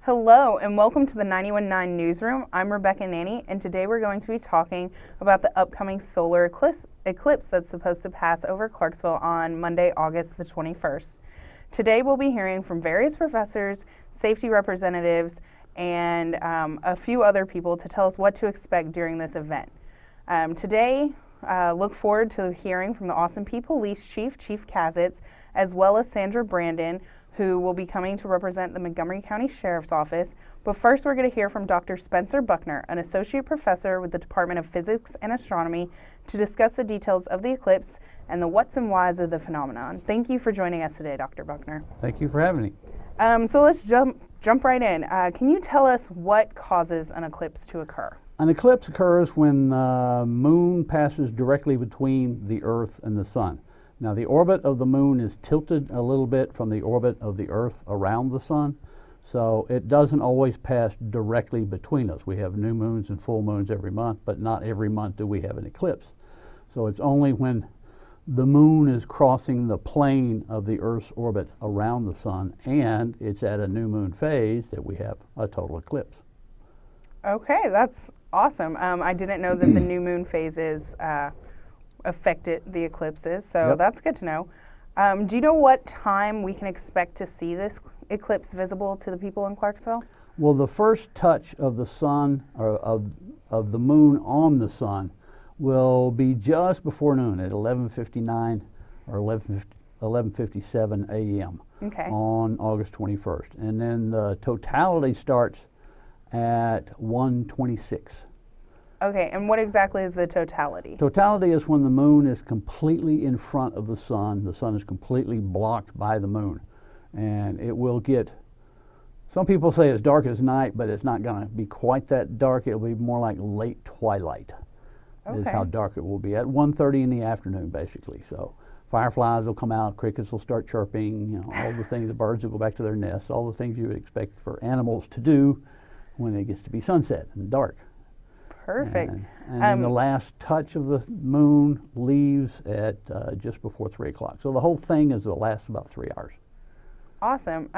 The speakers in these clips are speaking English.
Hello and welcome to the 91.9 Newsroom. I'm Rebecca Nanny, and today we're going to be talking about the upcoming solar eclipse that's supposed to pass over Clarksville on Monday, August the 21st. Today we'll be hearing from various professors, safety representatives, and a few other people to tell us what to expect during this event. Today, look forward to hearing from the Austin Peay Police Chief, Chief Kazitz, as well as Sandra Brandon, who will be coming to represent the Montgomery County Sheriff's Office. But first, we're going to hear from Dr. Spencer Buckner, an associate professor with the Department of Physics and Astronomy, to discuss the details of the eclipse and the whats and whys of the phenomenon. Thank you for joining us today, Dr. Buckner. Thank you for having me. So let's jump right in. Can you tell us what causes an eclipse to occur? An eclipse occurs when the moon passes directly between the Earth and the sun. Now, the orbit of the moon is tilted a little bit from the orbit of the Earth around the sun, so it doesn't always pass directly between us. We have new moons and full moons every month, but not every month do we have an eclipse. So it's only when the moon is crossing the plane of the Earth's orbit around the sun and it's at a new moon phase that we have a total eclipse. Okay, that's awesome. I didn't know that the new moon phases affected the eclipses, so Yep. That's good to know. Do you know what time we can expect to see this eclipse visible to the people in Clarksville? Well, the first touch of the sun, or of the moon on the sun, will be just before noon at 11:59 or 11:57 a.m. Okay. on August 21st. And then the totality starts at 1:26. Okay, and what exactly is the totality? Totality is when the moon is completely in front of the sun. The sun is completely blocked by the moon. And it will get, some people say as dark as night, but it's not going to be quite that dark. It'll be more like late twilight is how dark it will be at 1:30 in the afternoon, basically. So fireflies will come out, crickets will start chirping, you know, all the things, the birds will go back to their nests, all the things you would expect for animals to do when it gets to be sunset and dark. Perfect. And then the last touch of the moon leaves at just before 3 o'clock. So the whole thing will last about 3 hours. Awesome.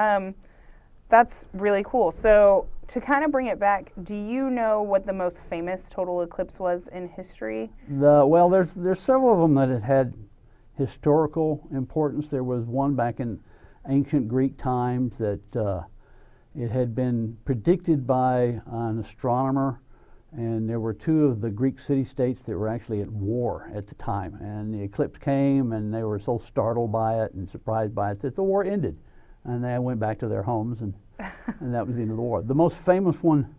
That's really cool. So to kind of bring it back, do you know what the most famous total eclipse was in history? Well, there's several of them that had historical importance. There was one back in ancient Greek times that it had been predicted by an astronomer. And there were two of the Greek city-states that were actually at war at the time. And the eclipse came, and they were so startled by it and surprised by it that the war ended. And they went back to their homes, and that was the end of the war. The most famous one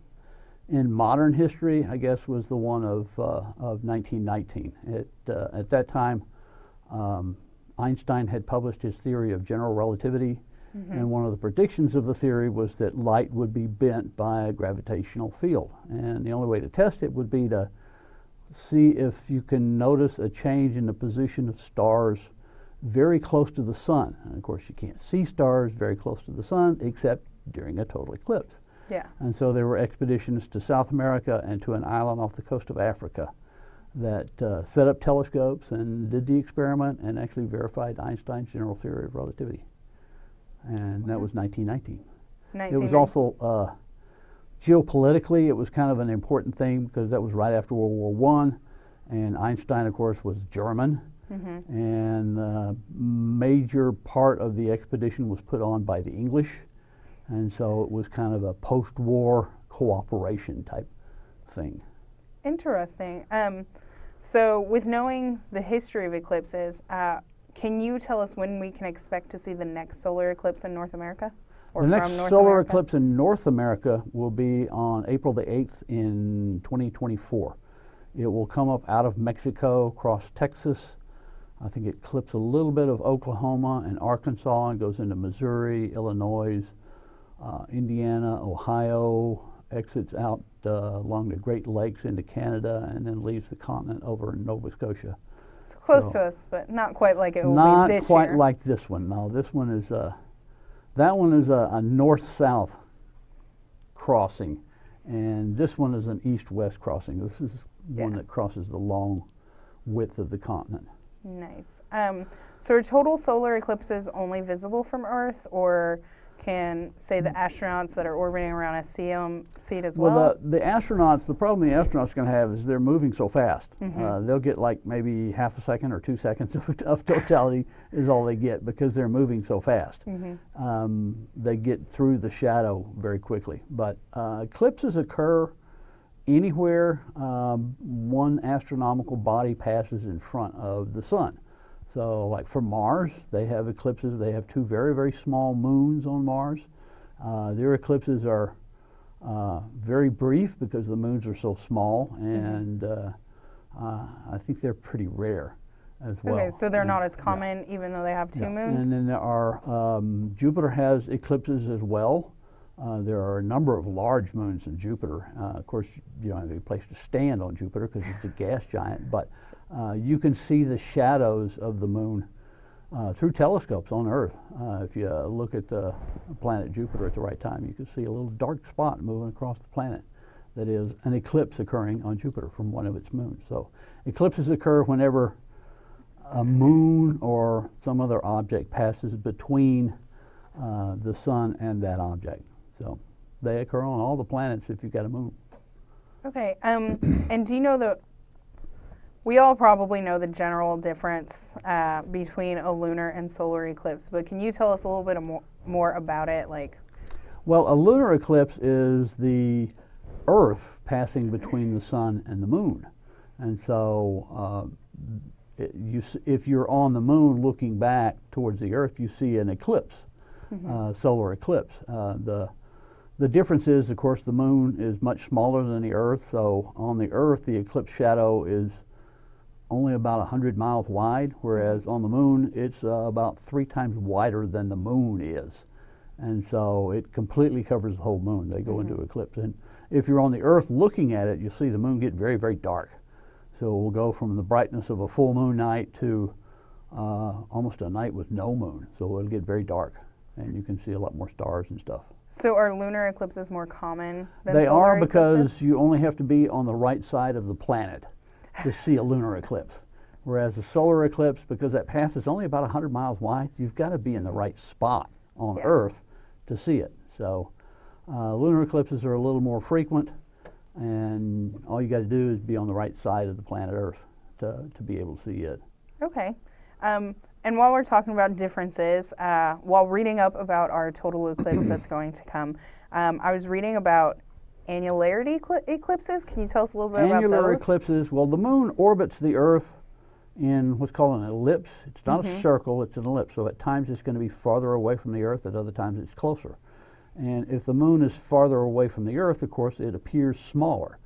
in modern history, I guess, was the one of 1919. At that time, Einstein had published his theory of general relativity. And one of the predictions of the theory was that light would be bent by a gravitational field. And the only way to test it would be to see if you can notice a change in the position of stars very close to the sun. And of course, you can't see stars very close to the sun except during a total eclipse. Yeah. And so there were expeditions to South America and to an island off the coast of Africa that set up telescopes and did the experiment and actually verified Einstein's general theory of relativity. And that was 1919. It was also geopolitically, it was kind of an important thing because that was right after World War I, and Einstein, of course, was German, and the major part of the expedition was put on by the English, and so it was kind of a post-war cooperation type thing. Interesting. So with knowing the history of eclipses, can you tell us when we can expect to see the next solar eclipse in North America? Or the from next North solar America? eclipse in North America will be on April the 8th in 2024. It will come up out of Mexico, across Texas. I think it clips a little bit of Oklahoma and Arkansas and goes into Missouri, Illinois, Indiana, Ohio, exits out along the Great Lakes into Canada, and then leaves the continent over in Nova Scotia. It's close to us, but not quite like it will be Not this quite year. like this one. No, this one is that one is a north-south crossing, and this one is an east-west crossing. This is one that crosses the long width of the continent. Nice. So are total solar eclipses only visible from Earth, or can, say, the astronauts that are orbiting around us see it as Well, well? the astronauts, the problem the astronauts are going to have is they're moving so fast. They'll get like maybe half a second or 2 seconds of totality is all they get because they're moving so fast. They get through the shadow very quickly. But eclipses occur anywhere one astronomical body passes in front of the sun. So like for Mars, they have eclipses. They have two very, very small moons on Mars. Their eclipses are very brief because the moons are so small, and I think they're pretty rare as well. Okay, so they're not as common even though they have two moons? And then there are, Jupiter has eclipses as well. There are a number of large moons in Jupiter. Of course, you don't have any place to stand on Jupiter because it's a gas giant, but you can see the shadows of the moon through telescopes on Earth. If you look at the planet Jupiter at the right time, you can see a little dark spot moving across the planet that is an eclipse occurring on Jupiter from one of its moons. So eclipses occur whenever a moon or some other object passes between the sun and that object. So they occur on all the planets if you've got a moon. Okay, and do you know we all probably know the general difference between a lunar and solar eclipse, but can you tell us a little bit more about it? Well, a lunar eclipse is the Earth passing between the sun and the moon. And so if you're on the moon looking back towards the Earth, you see an eclipse, solar eclipse. The difference is, of course, the moon is much smaller than the Earth, so on the Earth, the eclipse shadow is only about 100 miles wide, whereas on the moon, it's about 3 times wider than the moon is. And so it completely covers the whole moon. They go into eclipse. And if you're on the Earth looking at it, you'll see the moon get very, very dark. So we'll go from the brightness of a full moon night to almost a night with no moon. So it'll get very dark, and you can see a lot more stars and stuff. So are lunar eclipses more common than They solar are because eclipses? you only have to be on the right side of the planet to see a lunar eclipse. Whereas a solar eclipse, because that path is only about 100 miles wide, you've got to be in the right spot on Earth to see it. So lunar eclipses are a little more frequent, and all you got to do is be on the right side of the planet Earth to be able to see it. Okay. And while we're talking about differences, while reading up about our total eclipse that's going to come, I was reading about annularity eclipses. Can you tell us a little bit about those? Annular eclipses, well, the moon orbits the Earth in what's called an ellipse. It's not a circle, it's an ellipse. So at times it's going to be farther away from the Earth, at other times it's closer. And if the moon is farther away from the Earth, of course, it appears smaller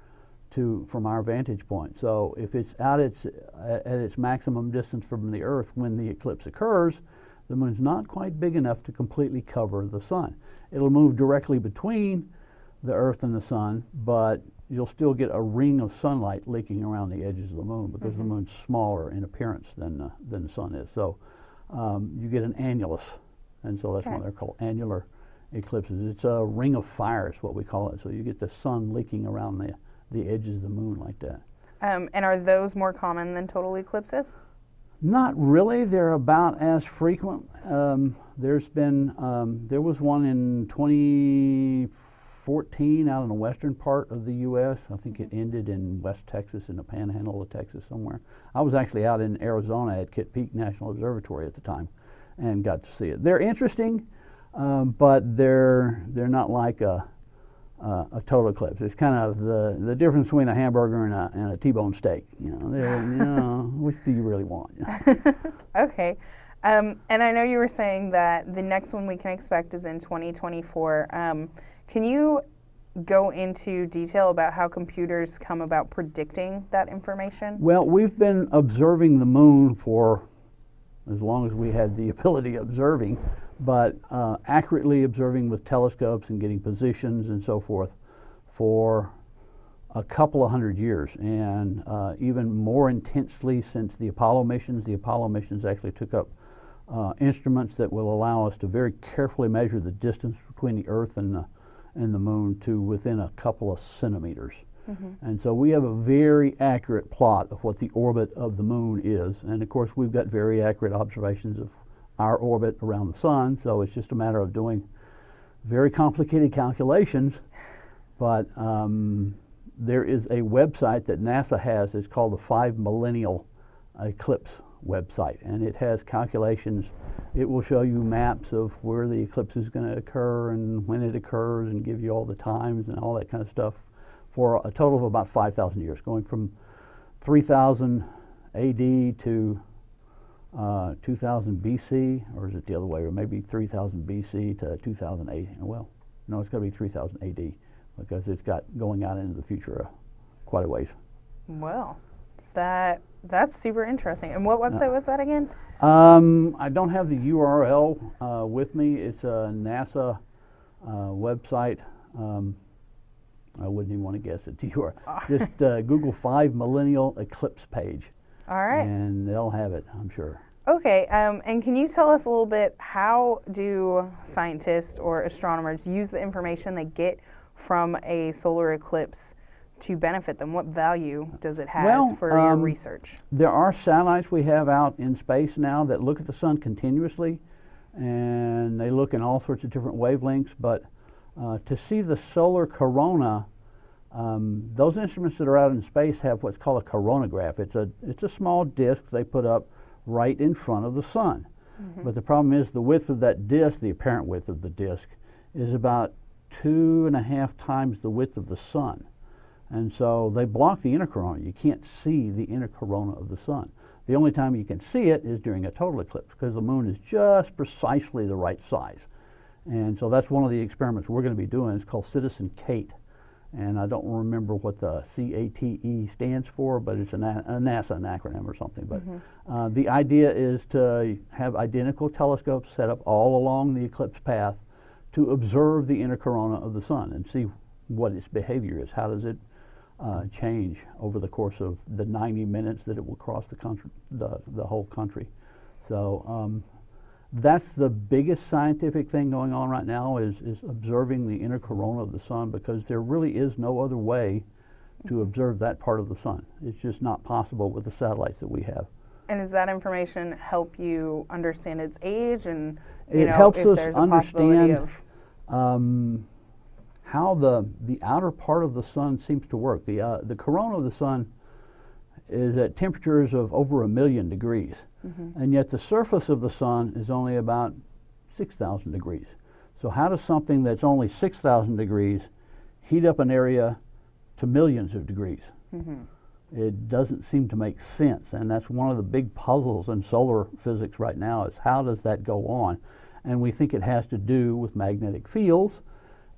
from our vantage point. So if it's at its maximum distance from the Earth when the eclipse occurs, the moon's not quite big enough to completely cover the sun. It'll move directly between the Earth and the sun, but you'll still get a ring of sunlight leaking around the edges of the moon because the moon's smaller in appearance than the sun is. So you get an annulus, and so that's why they're called annular eclipses. It's a ring of fire is what we call it. So you get the sun leaking around the edges of the moon like that. And are those more common than total eclipses? Not really. They're about as frequent. There was one in 2014 out in the western part of the U.S. I think it ended in West Texas, in the panhandle of Texas somewhere. I was actually out in Arizona at Kitt Peak National Observatory at the time and got to see it. They're interesting, but they're not like a total eclipse. It's kind of the difference between a hamburger and a T-bone steak. Which do you really want? Okay. And I know you were saying that the next one we can expect is in 2024. Can you go into detail about how computers come about predicting that information? Well, we've been observing the moon for as long as we had the ability of observing, but accurately observing with telescopes and getting positions and so forth for a couple of 100 years, and even more intensely since the Apollo missions. The Apollo missions actually took up instruments that will allow us to very carefully measure the distance between the Earth and the moon to within a couple of centimeters. And so we have a very accurate plot of what the orbit of the moon is, and of course we've got very accurate observations of our orbit around the sun, so it's just a matter of doing very complicated calculations, but there is a website that NASA has. It's called the 5 Millennial Eclipse website, and it has calculations. It will show you maps of where the eclipse is going to occur and when it occurs and give you all the times and all that kind of stuff for a total of about 5,000 years, going from 3000 AD to 2000 BC, or is it the other way, or maybe 3000 BC to 2000 AD? Well, no, it's going to be 3000 AD because it's got going out into the future quite a ways. Well, that's super interesting. And what website was that again? I don't have the URL with me. It's a NASA website. I wouldn't even want to guess it to you. Just Google 5 Millennial Eclipse page. All right. And they'll have it, I'm sure. Okay, and can you tell us a little bit, how do scientists or astronomers use the information they get from a solar eclipse to benefit them? What value does it have for your research? There are satellites we have out in space now that look at the sun continuously, and they look in all sorts of different wavelengths, but to see the solar corona, those instruments that are out in space have what's called a coronagraph. It's a small disk they put up right in front of the sun. Mm-hmm. But the problem is the width of that disk, the apparent width of the disk, is about 2.5 times the width of the sun. And so they block the inner corona. You can't see the inner corona of the sun. The only time you can see it is during a total eclipse, because the moon is just precisely the right size. And so that's one of the experiments we're going to be doing. It's called Citizen Kate. And I don't remember what the CATE stands for, but it's a NASA acronym or something. But the idea is to have identical telescopes set up all along the eclipse path to observe the inner corona of the sun and see what its behavior is. How does it change over the course of the 90 minutes that it will cross the country, the whole country. So that's the biggest scientific thing going on right now is observing the inner corona of the sun, because there really is no other way to observe that part of the sun. It's just not possible with the satellites that we have. And does that information help you understand its age, and it helps us understand how the outer part of the sun seems to work. The corona of the sun is at temperatures of over 1 million degrees. Mm-hmm. And yet the surface of the sun is only about 6,000 degrees. So how does something that's only 6,000 degrees heat up an area to millions of degrees? Mm-hmm. It doesn't seem to make sense, and that's one of the big puzzles in solar physics right now, is how does that go on? And we think it has to do with magnetic fields,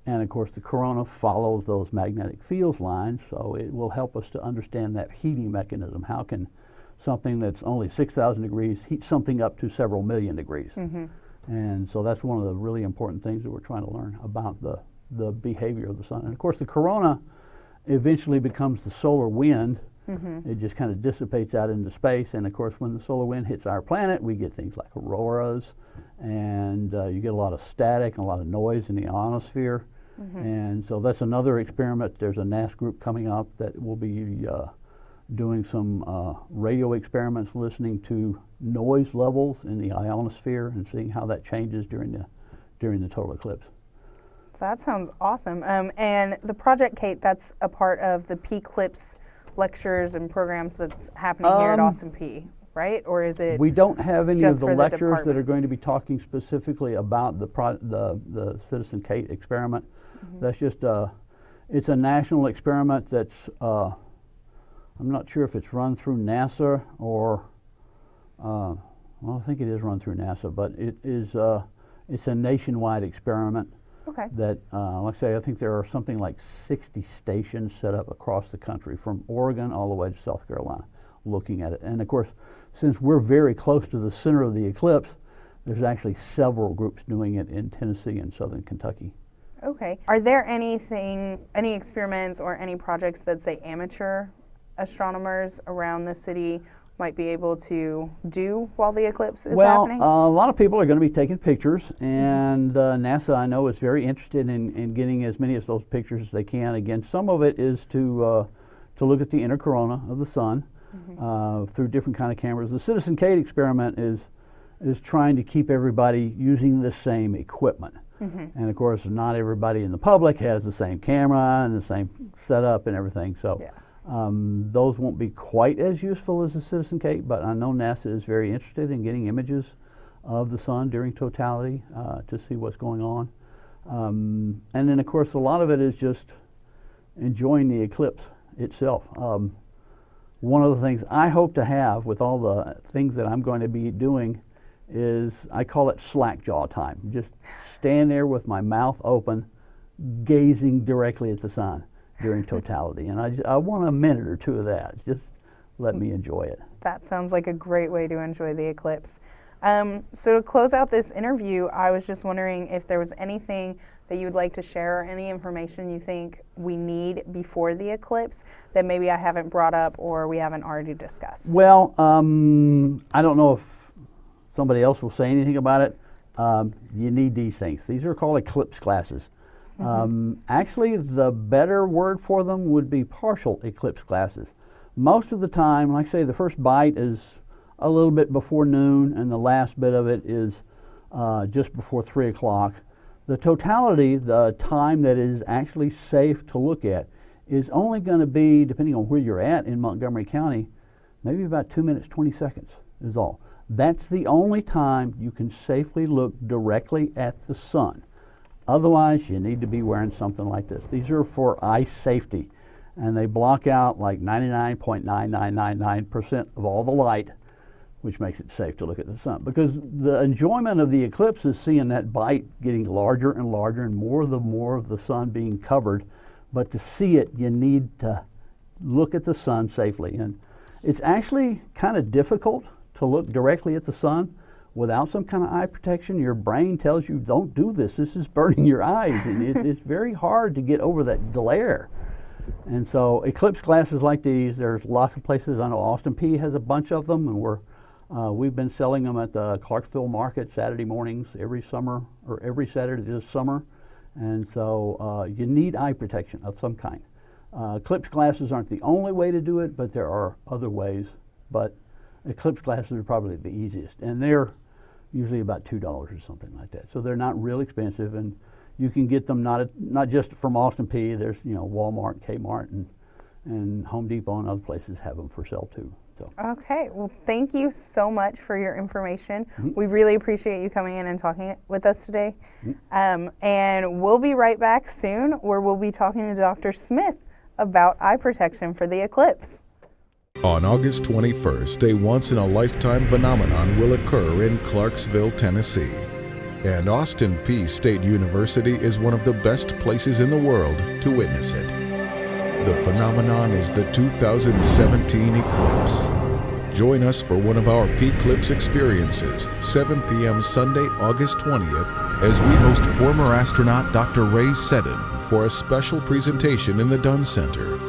and of course the corona follows those magnetic fields lines, so it will help us to understand that heating mechanism. How can something that's only 6,000 degrees heat something up to several million degrees? Mm-hmm. And so that's one of the really important things that we're trying to learn about the behavior of the sun. And of course the corona eventually becomes the solar wind. Mm-hmm. It just kind of dissipates out into space, and of course when the solar wind hits our planet, we get things like auroras, and you get a lot of static and a lot of noise in the ionosphere. Mm-hmm. And so that's another experiment. There's a NASA group coming up that will be doing some radio experiments, listening to noise levels in the ionosphere and seeing how that changes during the total eclipse. That sounds awesome. And the Project Kate, that's a part of the PeayClipse lectures and programs that's happening here at Austin Peay, right? Or is it? We don't have any of the lectures that are going to be talking specifically about the Citizen Kate experiment. Mm-hmm. That's just it's a national experiment that's I'm not sure if it's run through NASA or well, I think it is run through NASA, but it is it's a nationwide experiment. Okay. That, like I say, I think there are something like 60 stations set up across the country, from Oregon all the way to South Carolina, looking at it. And of course, since we're very close to the center of the eclipse, there's actually several groups doing it in Tennessee and southern Kentucky. Okay. Are there any experiments or any projects that, say, amateur astronomers around the city might be able to do while the eclipse is happening? Well, a lot of people are going to be taking pictures, and NASA, I know, is very interested in getting as many of those pictures as they can. Again, some of it is to look at the inner corona of the sun through different kind of cameras. The Citizen Kate experiment is trying to keep everybody using the same equipment. And of course, not everybody in the public has the same camera and the same setup and everything. So those won't be quite as useful as the Citizen Cake, but I know NASA is very interested in getting images of the sun during totality to see what's going on. And then of course, a lot of it is just enjoying the eclipse itself. One of the things I hope to have with all the things that I'm going to be doing is, I call it slack jaw time. Just stand there with my mouth open, gazing directly at the sun during totality. And I want a minute or two of that. Just let me enjoy it. That sounds like a great way to enjoy the eclipse. So to close out this interview, I was just wondering if there was anything that you would like to share, or any information you think we need before the eclipse that maybe I haven't brought up or we haven't already discussed. Well, I don't know if somebody else will say anything about it. You need these things. These are called eclipse glasses. Actually, the better word for them would be partial eclipse glasses. Most of the time, like I say, the first bite is a little bit before noon, and the last bit of it is just before 3 o'clock. The totality, the time that is actually safe to look at, is only going to be, depending on where you're at in Montgomery County, maybe about 2 minutes, 20 seconds is all. That's the only time you can safely look directly at the sun. Otherwise, you need to be wearing something like this. These are for eye safety, and they block out like 99.9999% of all the light, which makes it safe to look at the sun. Because the enjoyment of the eclipse is seeing that bite getting larger and larger, and more of the sun being covered. But to see it, you need to look at the sun safely. And it's actually kind of difficult to look directly at the sun without some kind of eye protection. Your brain tells you, don't do this, this is burning your eyes. And it's very hard to get over that glare. And so eclipse glasses like these, there's lots of places. I know Austin Peay has a bunch of them, and we've been selling them at the Clarksville Market Saturday mornings every summer, or every Saturday this summer. And so you need eye protection of some kind. Eclipse glasses aren't the only way to do it, but there are other ways. But eclipse glasses are probably the easiest, and they're usually about $2 or something like that. So they're not real expensive, and you can get them not just from Austin Peay. There's Walmart, Kmart, and Home Depot and other places have them for sale too. So. Okay, well, thank you so much for your information. We really appreciate you coming in and talking with us today. And we'll be right back soon, where we'll be talking to Dr. Smith about eye protection for the eclipse. On August 21st, a once-in-a-lifetime phenomenon will occur in Clarksville, Tennessee. And Austin Peay State University is one of the best places in the world to witness it. The phenomenon is the 2017 eclipse. Join us for one of our PeayClipse experiences, 7 p.m. Sunday, August 20th, as we host former astronaut Dr. Ray Seddon for a special presentation in the Dunn Center.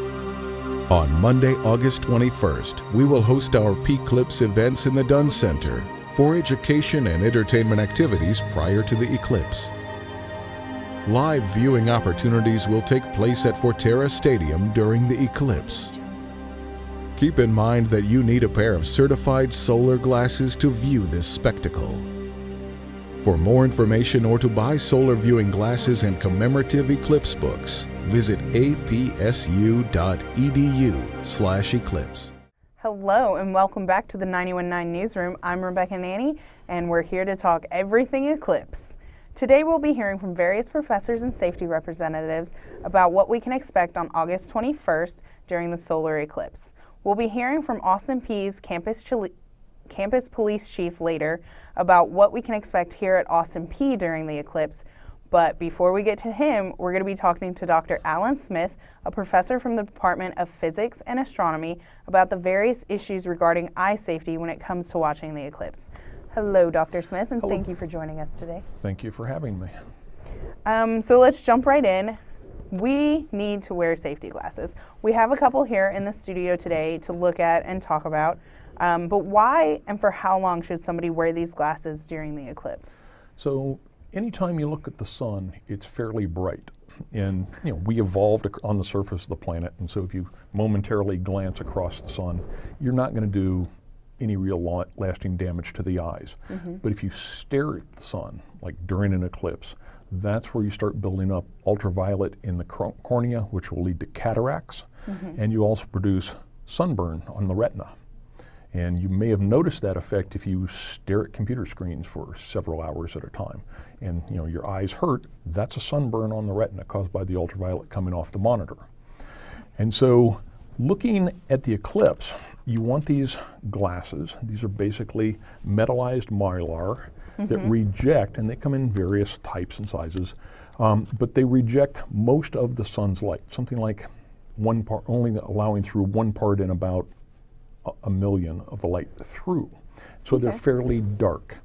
On Monday, August 21st, we will host our PeayClipse events in the Dunn Center for education and entertainment activities prior to the eclipse. Live viewing opportunities will take place at Forterra Stadium during the eclipse. Keep in mind that you need a pair of certified solar glasses to view this spectacle. For more information or to buy solar viewing glasses and commemorative eclipse books, visit apsu.edu/eclipse. Hello and welcome back to the 91.9 Newsroom. I'm Rebecca Nanny, and we're here to talk everything eclipse. Today we'll be hearing from various professors and safety representatives about what we can expect on August 21st during the solar eclipse. We'll be hearing from Austin Peay's campus police chief later about what we can expect here at Austin Peay during the eclipse. But before we get to him, we're going to be talking to Dr. Alan Smith, a professor from the Department of Physics and Astronomy, about the various issues regarding eye safety when it comes to watching the eclipse. Hello, Dr. Smith, and thank you for joining us today. Thank you for having me. So let's jump right in. We need to wear safety glasses. We have a couple here in the studio today to look at and talk about, but why and for how long should somebody wear these glasses during the eclipse? So anytime you look at the sun, it's fairly bright. And we evolved on the surface of the planet, and so if you momentarily glance across the sun, you're not going to do any real lasting damage to the eyes. But if you stare at the sun, like during an eclipse, that's where you start building up ultraviolet in the cornea, which will lead to cataracts, and you also produce sunburn on the retina. And you may have noticed that effect if you stare at computer screens for several hours at a time. And your eyes hurt, that's a sunburn on the retina caused by the ultraviolet coming off the monitor. And so looking at the Eclipse, you want these glasses. These are basically metallized mylar that reject, and they come in various types and sizes, but they reject most of the sun's light, something like one part, only allowing through one part in about a million of the light through. So they're fairly dark.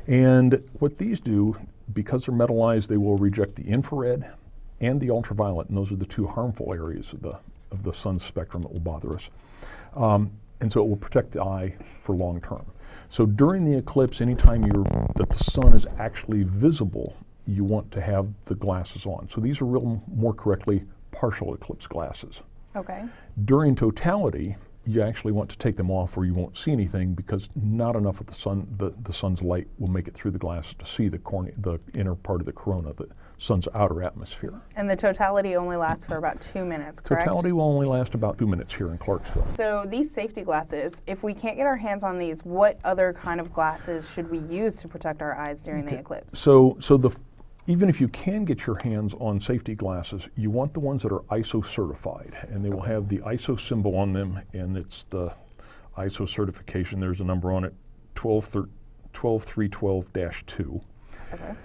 And what these do, because they're metallized, they will reject the infrared and the ultraviolet, and those are the two harmful areas of the sun's spectrum that will bother us. And so it will protect the eye for long term. So during the eclipse, anytime that the sun is actually visible, you want to have the glasses on. So these are more correctly partial eclipse glasses. Okay. During totality, you actually want to take them off or you won't see anything, because not enough of the sun's light will make it through the glasses to see the inner part of the corona, the sun's outer atmosphere. And the totality only lasts for about 2 minutes, correct? Totality will only last about 2 minutes here in Clarksville. So these safety glasses, if we can't get our hands on these, what other kind of glasses should we use to protect our eyes during the eclipse? So even if you can get your hands on safety glasses, you want the ones that are ISO certified, and they will have the ISO symbol on them, and it's the ISO certification. There's a number on it, 12312-2. Okay.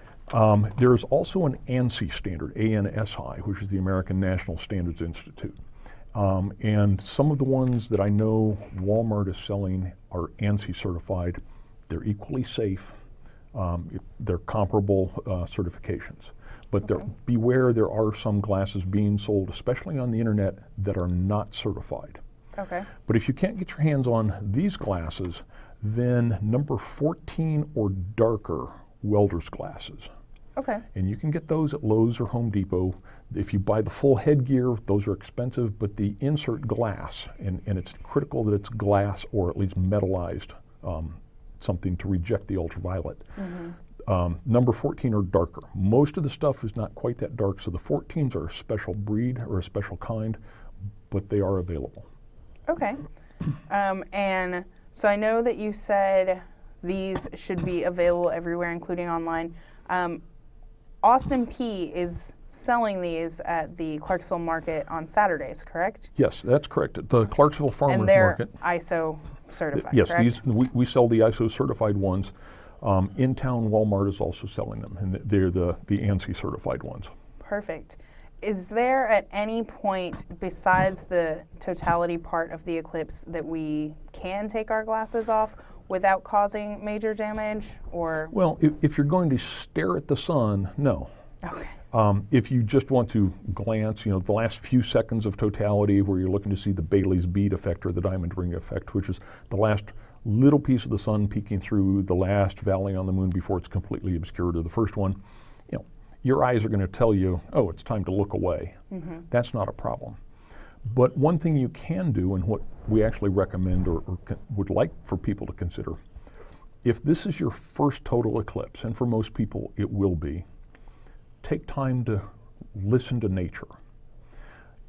There's also an ANSI standard, ANSI, which is the American National Standards Institute. And some of the ones that I know Walmart is selling are ANSI certified. They're equally safe. They're comparable certifications. But beware, there are some glasses being sold, especially on the internet, that are not certified. Okay. But if you can't get your hands on these glasses, then number 14 or darker welder's glasses. Okay. And you can get those at Lowe's or Home Depot. If you buy the full headgear, those are expensive, but the insert glass, and it's critical that it's glass or at least metallized, something to reject the ultraviolet. Number 14 or darker. Most of the stuff is not quite that dark, so the 14s are a special breed or a special kind, but they are available. Okay. And so I know that you said these should be available everywhere, including online. Austin Peay is selling these at the Clarksville Market on Saturdays, correct? Yes, that's correct. The Clarksville Farmers And they're Market. ISO certified, Yes, correct? we sell the ISO certified ones. In town, Walmart is also selling them, and they're the ANSI certified ones. Perfect. Is there at any point besides the totality part of the eclipse that we can take our glasses off without causing major damage, or? Well, if you're going to stare at the sun, no. Okay. If you just want to glance, the last few seconds of totality where you're looking to see the Bailey's bead effect or the diamond ring effect, which is the last little piece of the sun peeking through the last valley on the moon before it's completely obscured, or the first one, your eyes are going to tell you, oh, it's time to look away. That's not a problem. But one thing you can do, and what we actually recommend or would like for people to consider, if this is your first total eclipse, and for most people it will be, take time to listen to nature.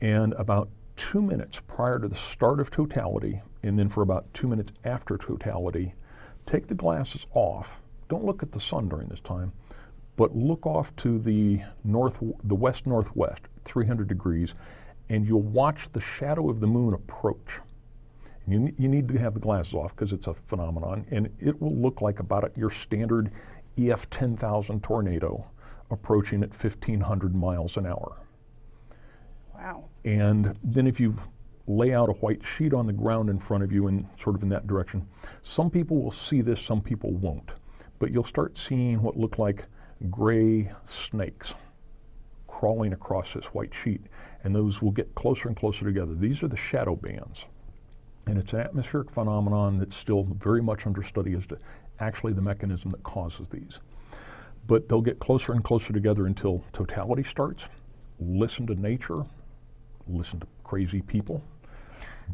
And about 2 minutes prior to the start of totality, and then for about 2 minutes after totality, take the glasses off. Don't look at the sun during this time, but look off to the west-northwest, 300 degrees, and you'll watch the shadow of the moon approach. And you need to have the glasses off because it's a phenomenon, and it will look like about your standard EF 10,000 tornado approaching at 1,500 miles an hour. Wow. And then if you lay out a white sheet on the ground in front of you and sort of in that direction, some people will see this, some people won't. But you'll start seeing what look like gray snakes crawling across this white sheet, and those will get closer and closer together. These are the shadow bands. And it's an atmospheric phenomenon that's still very much under study as to actually the mechanism that causes these. But they'll get closer and closer together until totality starts. Listen to nature, listen to crazy people,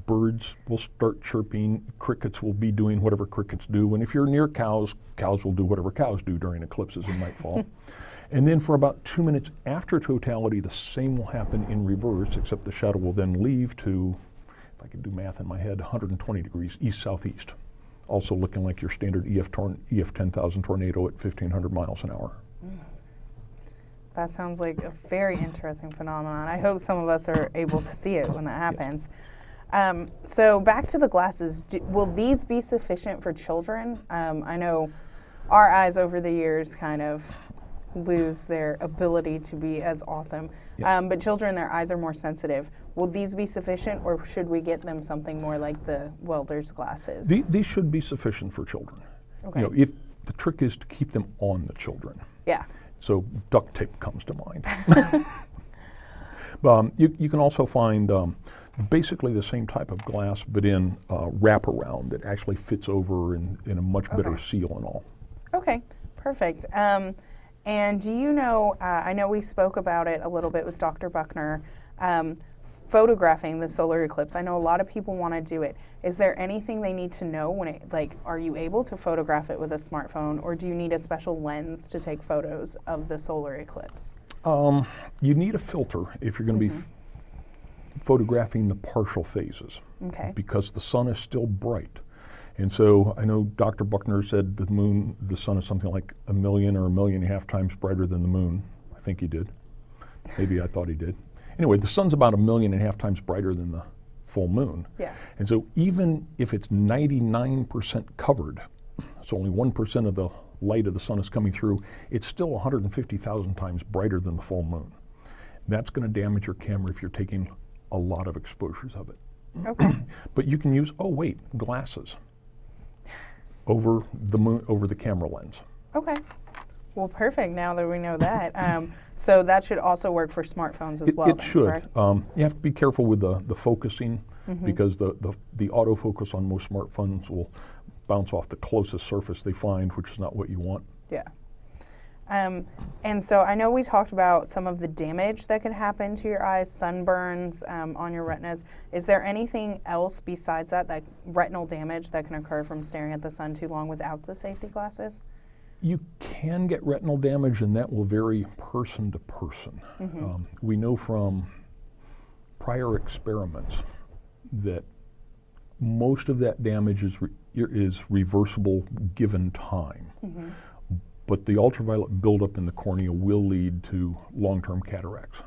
birds will start chirping, crickets will be doing whatever crickets do, and if you're near cows, cows will do whatever cows do during eclipses and nightfall. And then for about 2 minutes after totality, the same will happen in reverse, except the shadow will then leave to, if I can do math in my head, 120 degrees east-southeast. Also looking like your standard EF 10,000 tornado at 1,500 miles an hour. That sounds like a very interesting phenomenon. I hope some of us are able to see it when that happens. So back to the glasses, will these be sufficient for children? I know our eyes over the years kind of lose their ability to be as awesome, but children, their eyes are more sensitive. Will these be sufficient, or should we get them something more like the welder's glasses? These should be sufficient for children. Okay. You know, if the trick is to keep them on the children. Yeah. So duct tape comes to mind. You can also find basically the same type of glass, but in wraparound that actually fits over in a much better seal and all. Okay, perfect. And do you know, I know we spoke about it a little bit with Dr. Buckner, photographing the solar eclipse. I know a lot of people want to do it. Is there anything they need to know when it, like, are you able to photograph it with a smartphone, or do you need a special lens to take photos of the solar eclipse? You need a filter if you're going to be photographing the partial phases, because the sun is still bright. And so I know Dr. Buckner said the sun is something like 1 million or 1.5 million times brighter than the moon. I think he did. Maybe I thought he did. Anyway, the sun's about 1.5 million times brighter than the full moon. Yeah. And so even if it's 99% covered, so only 1% of the light of the sun is coming through, it's still 150,000 times brighter than the full moon. That's going to damage your camera if you're taking a lot of exposures of it. Okay. But you can use, glasses over the moon, over the camera lens. Okay. Well, perfect. Now that we know that, so that should also work for smartphones as well. It should. You have to be careful with the focusing, because the autofocus on most smartphones will bounce off the closest surface they find, which is not what you want. Yeah. And so I know we talked about some of the damage that could happen to your eyes, sunburns on your retinas. Is there anything else besides that retinal damage that can occur from staring at the sun too long without the safety glasses? You can get retinal damage, and that will vary person to person. We know from prior experiments that most of that damage is reversible given time. But the ultraviolet buildup in the cornea will lead to long-term cataracts,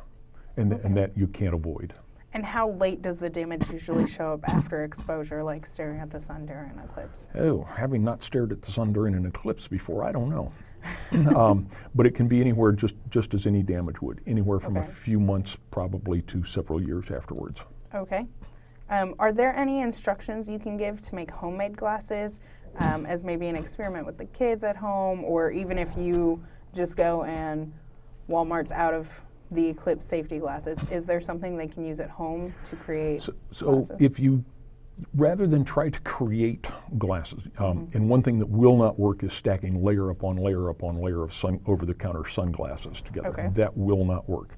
and that you can't avoid. And how late does the damage usually show up after exposure, like staring at the sun during an eclipse? Oh, having not stared at the sun during an eclipse before, I don't know. But it can be anywhere, just as any damage would, anywhere from a few months probably to several years afterwards. Okay. Are there any instructions you can give to make homemade glasses, as maybe an experiment with the kids at home, or even if you just go and Walmart's out of the eclipse safety glasses, is there something they can use at home to create So if you, rather than try to create glasses, and one thing that will not work is stacking layer upon layer upon layer of over-the-counter sunglasses together. That will not work.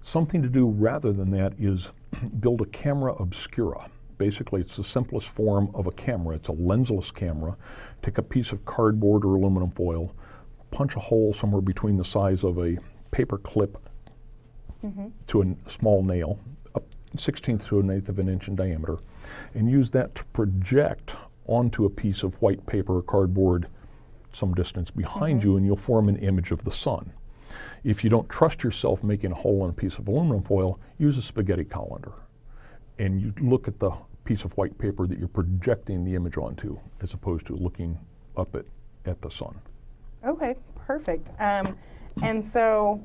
Something to do rather than that is build a camera obscura. Basically, it's the simplest form of a camera. It's a lensless camera. Take a piece of cardboard or aluminum foil, punch a hole somewhere between the size of a paper clip to a small nail, a 1/16 to 1/8 of an inch in diameter, and use that to project onto a piece of white paper or cardboard some distance behind you, and you'll form an image of the sun. If you don't trust yourself making a hole in a piece of aluminum foil, use a spaghetti colander. And you look at the piece of white paper that you're projecting the image onto, as opposed to looking up at the sun. Okay, perfect. And so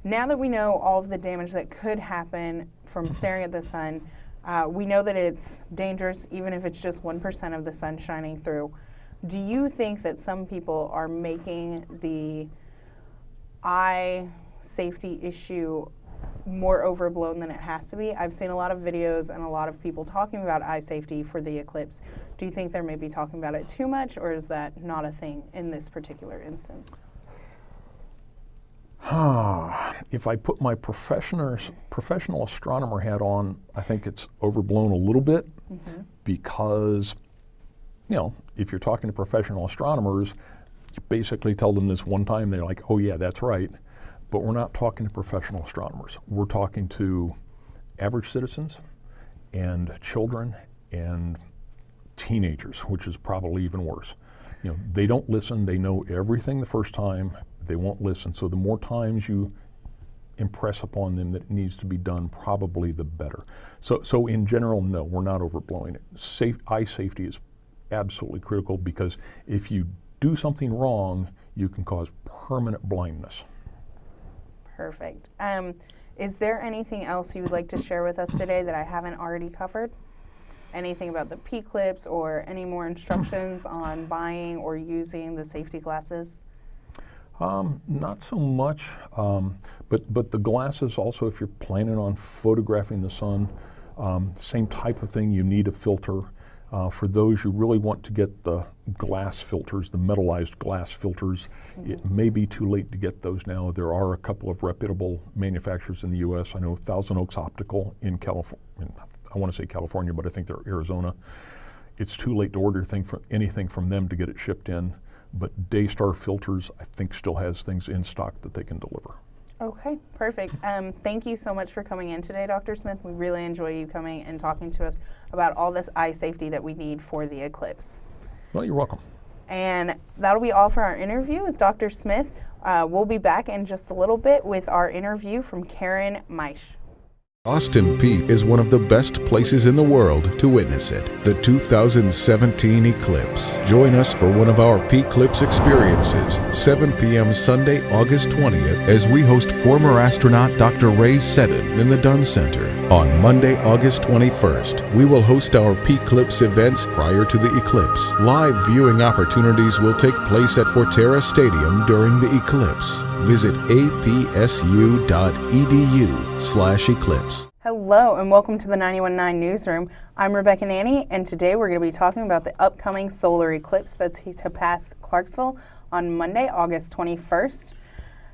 now that we know all of the damage that could happen from staring at the sun, we know that it's dangerous even if it's just 1% of the sun shining through. Do you think that some people are making the eye safety issue more overblown than it has to be? I've seen a lot of videos and a lot of people talking about eye safety for the eclipse. Do you think they're maybe talking about it too much, or is that not a thing in this particular instance? If I put my professional astronomer hat on, I think it's overblown a little bit because, if you're talking to professional astronomers, you basically tell them this one time, they're like, oh yeah, that's right. But we're not talking to professional astronomers. We're talking to average citizens and children and teenagers, which is probably even worse. They don't listen. They know everything the first time. They won't listen. So the more times you impress upon them that it needs to be done, probably the better. So in general, no, we're not overblowing it. Eye safety is absolutely critical, because if you do something wrong, you can cause permanent blindness. Perfect. Is there anything else you would like to share with us today that I haven't already covered? Anything about the PeayClipse or any more instructions on buying or using the safety glasses? Not so much, but the glasses also, if you're planning on photographing the sun, same type of thing, you need a filter. For those you really want to get the glass filters, the metallized glass filters, it may be too late to get those now. There are a couple of reputable manufacturers in the U.S. I know Thousand Oaks Optical in California, I want to say California, but I think they're Arizona. It's too late to order anything from them to get it shipped in, but Daystar Filters, I think, still has things in stock that they can deliver. Okay, perfect. Thank you so much for coming in today, Dr. Smith. We really enjoy you coming and talking to us about all this eye safety that we need for the eclipse. Well, you're welcome. And that'll be all for our interview with Dr. Smith. We'll be back in just a little bit with our interview from Karen Meisch. Austin Peay is one of the best places in the world to witness it, the 2017 eclipse. Join us for one of our PeayClipse experiences, 7 p.m. Sunday, August 20th, as we host former astronaut Dr. Ray Seddon in the Dunn Center. On Monday, August 21st, we will host our PeayClipse events prior to the eclipse. Live viewing opportunities will take place at Forterra Stadium during the eclipse. Visit apsu.edu/eclipse. Hello and welcome to the 91.9 Newsroom. I'm Rebecca Nanny, and today we're going to be talking about the upcoming solar eclipse that's to pass Clarksville on Monday, August 21st.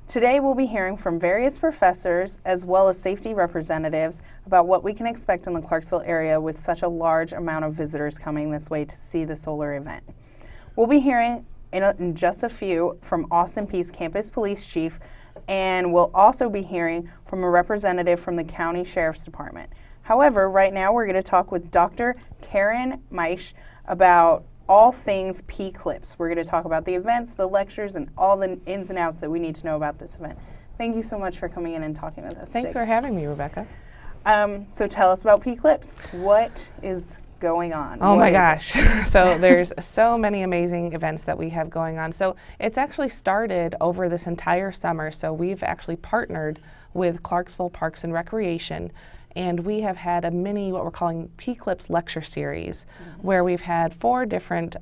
Today we'll be hearing from various professors as well as safety representatives about what we can expect in the Clarksville area with such a large amount of visitors coming this way to see the solar event. We'll be hearing in just a few from Austin Peay's campus police chief, and we'll also be hearing from a representative from the county sheriff's department. However, right now we're going to talk with Dr. Karen Meisch about all things PeayClipse. We're going to talk about the events, the lectures, and all the ins and outs that we need to know about this event. Thank you so much for coming in and talking with us Thanks today. for having me, Rebecca. So tell us about PeayClipse. What is going on? Oh my gosh. So there's so many amazing events that we have going on. So it's actually started over this entire summer. So we've actually partnered with Clarksville Parks and Recreation, and we have had a mini, what we're calling PeayClipse lecture series, where we've had 4 different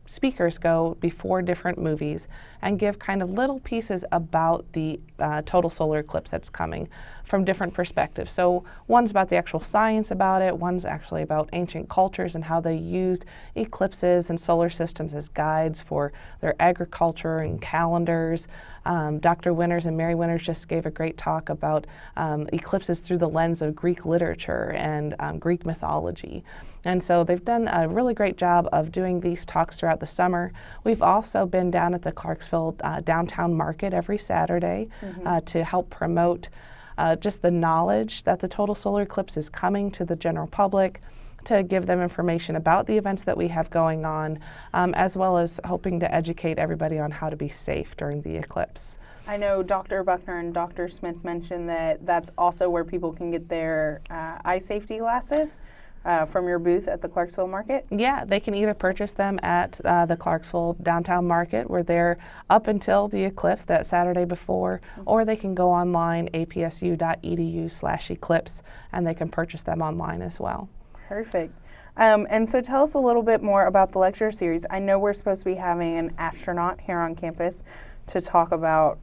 speakers go before different movies and give kind of little pieces about the total solar eclipse that's coming from different perspectives. So one's about the actual science about it, one's actually about ancient cultures and how they used eclipses and solar systems as guides for their agriculture and calendars. Dr. Winters and Mary Winters just gave a great talk about eclipses through the lens of Greek literature and Greek mythology. And so they've done a really great job of doing these talks throughout the summer. We've also been down at the Clarksville downtown market every Saturday to help promote just the knowledge that the total solar eclipse is coming to the general public, to give them information about the events that we have going on, as well as hoping to educate everybody on how to be safe during the eclipse. I know Dr. Buckner and Dr. Smith mentioned that that's also where people can get their eye safety glasses. From your booth at the Clarksville Market? Yeah, they can either purchase them at the Clarksville Downtown Market. We're there up until the eclipse that Saturday before, or they can go online, apsu.edu/eclipse, and they can purchase them online as well. Perfect. And so tell us a little bit more about the lecture series. I know we're supposed to be having an astronaut here on campus to talk about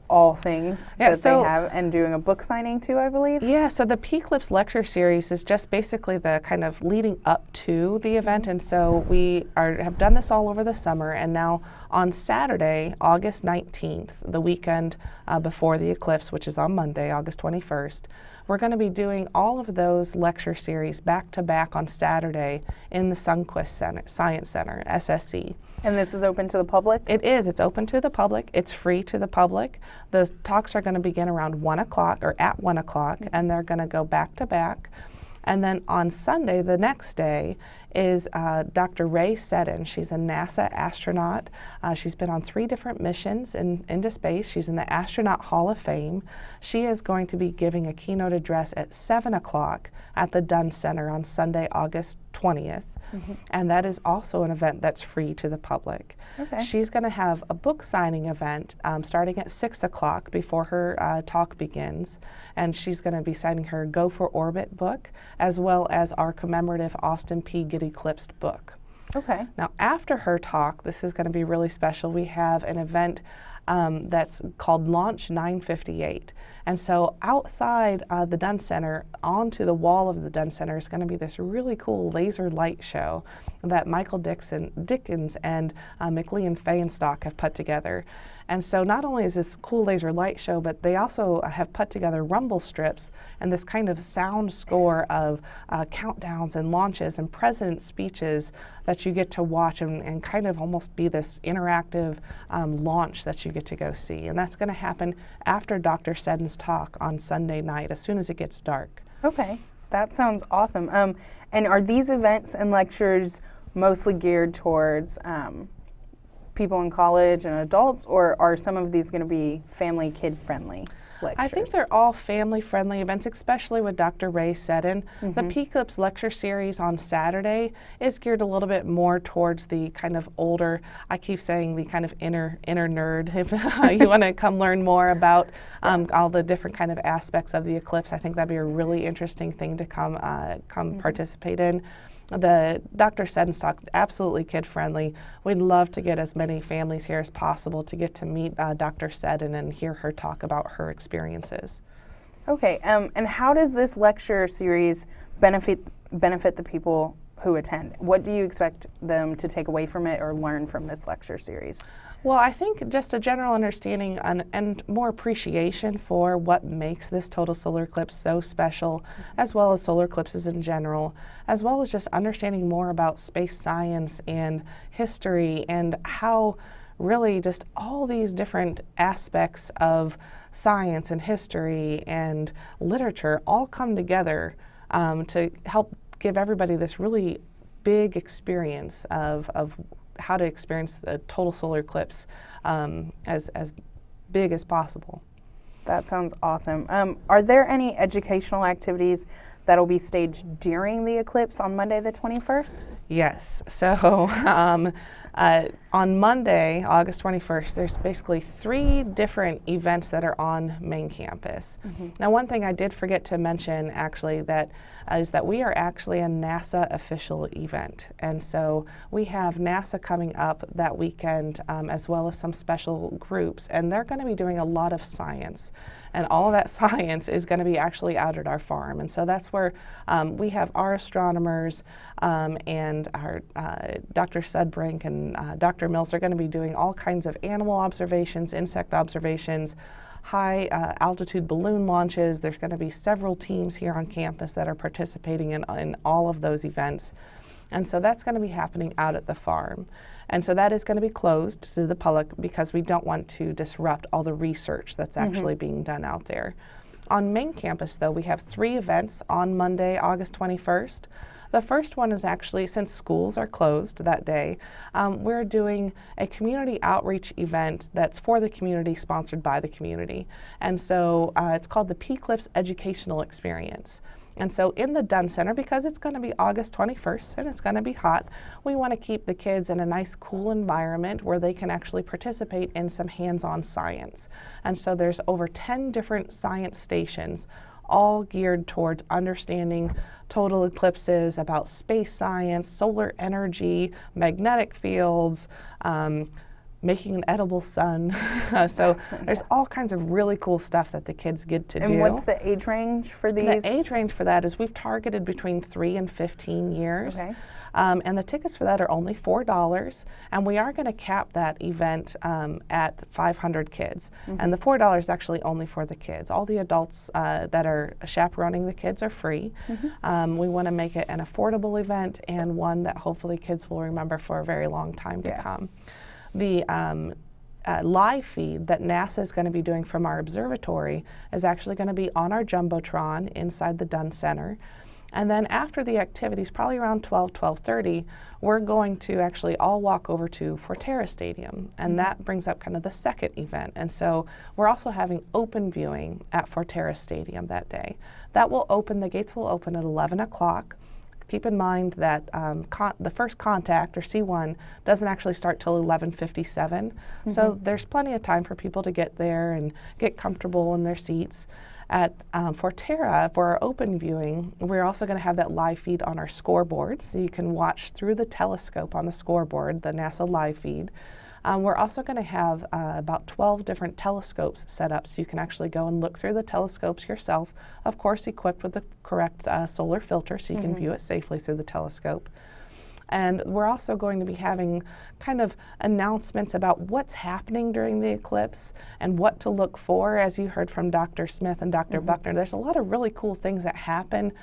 all things Yeah, that so- they have, and doing a book signing too, I believe. Yeah, so the PeayClipse lecture series is just basically the kind of leading up to the event, and so we have done this all over the summer, and now on Saturday, August 19th, the weekend before the eclipse, which is on Monday, August 21st, we're going to be doing all of those lecture series back to back on Saturday in the Sundquist Center, Science Center, SSC. And this is open to the public? It is. It's open to the public. It's free to the public. The talks are going to begin around 1 o'clock or at 1 o'clock, and they're going to go back to back. And then on Sunday, the next day, is Dr. Ray Seddon. She's a NASA astronaut. She's been on 3 different missions into space. She's in the Astronaut Hall of Fame. She is going to be giving a keynote address at 7 o'clock at the Dunn Center on Sunday, August 20th. And that is also an event that's free to the public. Okay. She's going to have a book signing event starting at 6 o'clock before her talk begins. And she's going to be signing her Go for Orbit book, as well as our commemorative Austin P. PeayClipse book. Okay. Now, after her talk, this is going to be really special. We have an event that's called Launch 958. And so outside the Dunn Center, onto the wall of the Dunn Center, is going to be this really cool laser light show that Michael Dickens and McLean Feinstock have put together. And so not only is this cool laser light show, but they also have put together rumble strips and this kind of sound score of countdowns and launches and president speeches that you get to watch and kind of almost be this interactive launch that you get to go see. And that's going to happen after Dr. Seddon's talk on Sunday night, as soon as it gets dark. Okay. That sounds awesome. And are these events and lectures mostly geared towards people in college and adults, or are some of these going to be family, kid-friendly lectures? I think they're all family-friendly events, especially with Dr. Ray Seddon. The PeayClipse lecture series on Saturday is geared a little bit more towards the kind of older, I keep saying the kind of inner nerd. If you want to come learn more about all the different kind of aspects of the eclipse, I think that'd be a really interesting thing to come participate in. The Dr. Seddon's talk, absolutely kid-friendly. We'd love to get as many families here as possible to get to meet Dr. Seddon and hear her talk about her experiences. Okay, and how does this lecture series benefit the people who attend? What do you expect them to take away from it or learn from this lecture series? Well, I think just a general understanding and more appreciation for what makes this total solar eclipse so special, as well as solar eclipses in general, as well as just understanding more about space science and history and how really just all these different aspects of science and history and literature all come together to help give everybody this really big experience of how to experience the total solar eclipse as big as possible. That sounds awesome. Are there any educational activities that will be staged during the eclipse on Monday the 21st? Yes. So on Monday, August 21st, there's basically 3 different events that are on main campus. Now, one thing I did forget to mention actually is that we are actually a NASA official event. And so we have NASA coming up that weekend as well as some special groups, and they're going to be doing a lot of science. And all of that science is going to be actually out at our farm. And so that's where we have our astronomers and our Dr. Sudbrink and Dr. Mills are going to be doing all kinds of animal observations, insect observations, high altitude balloon launches. There's going to be several teams here on campus that are participating in all of those events. And so that's going to be happening out at the farm. And so that is going to be closed to the public because we don't want to disrupt all the research that's actually being done out there. On main campus, though, we have 3 events on Monday, August 21st. The first one is actually, since schools are closed that day, we're doing a community outreach event that's for the community, sponsored by the community. And so it's called the PeayClipse Educational Experience. And so in the Dunn Center, because it's going to be August 21st and it's going to be hot, we want to keep the kids in a nice cool environment where they can actually participate in some hands-on science. And so there's over 10 different science stations, all geared towards understanding total eclipses, about space science, solar energy, magnetic fields, making an edible sun. So there's all kinds of really cool stuff that the kids get to do. And what's the age range for these? The age range for that is we've targeted between 3 and 15 years. Okay. And the tickets for that are only $4, and we are going to cap that event at 500 kids. And the $4 is actually only for the kids. All the adults that are chaperoning the kids are free. We want to make it an affordable event and one that hopefully kids will remember for a very long time to come. The live feed that NASA is going to be doing from our observatory is actually going to be on our Jumbotron inside the Dunn Center. And then after the activities, probably around 12:30, we're going to actually all walk over to Forterra Stadium, and that brings up kind of the second event. And so we're also having open viewing at Forterra Stadium that day. That will open, the gates will open at 11 o'clock. Keep in mind that the first contact, or C1, doesn't actually start till 11:57. So there's plenty of time for people to get there and get comfortable in their seats. At Forterra, for our open viewing, we're also going to have that live feed on our scoreboard, so you can watch through the telescope on the scoreboard, the NASA live feed. We're also going to have about 12 different telescopes set up, so you can actually go and look through the telescopes yourself, of course equipped with the correct solar filter, so you can view it safely through the telescope. And we're also going to be having kind of announcements about what's happening during the eclipse and what to look for. As you heard from Dr. Smith and Dr. Buckner, there's a lot of really cool things that happen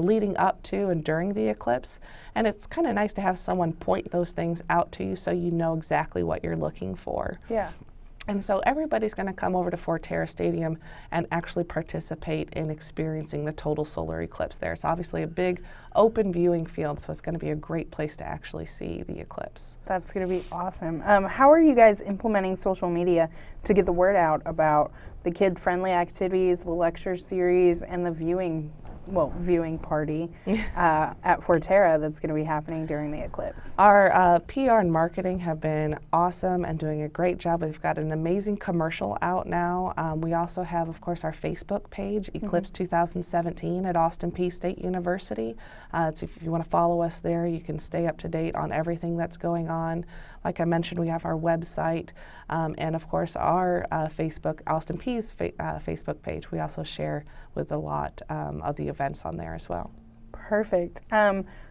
leading up to and during the eclipse. And it's kind of nice to have someone point those things out to you so you know exactly what you're looking for. Yeah. And so everybody's going to come over to Forterra Stadium and actually participate in experiencing the total solar eclipse there. It's obviously a big open viewing field, so it's going to be a great place to actually see the eclipse. That's going to be awesome. How are you guys implementing social media to get the word out about the kid-friendly activities, the lecture series, and the viewing party at Forterra that's going to be happening during the eclipse? Our PR and marketing have been awesome and doing a great job. We've got an amazing commercial out now. We also have, of course, our Facebook page, Eclipse 2017 at Austin Peay State University. So if you want to follow us there, you can stay up to date on everything that's going on. Like I mentioned, we have our website and, of course, our Facebook, Austin Peay's Facebook page. We also share with a lot of the events on there as well. Perfect.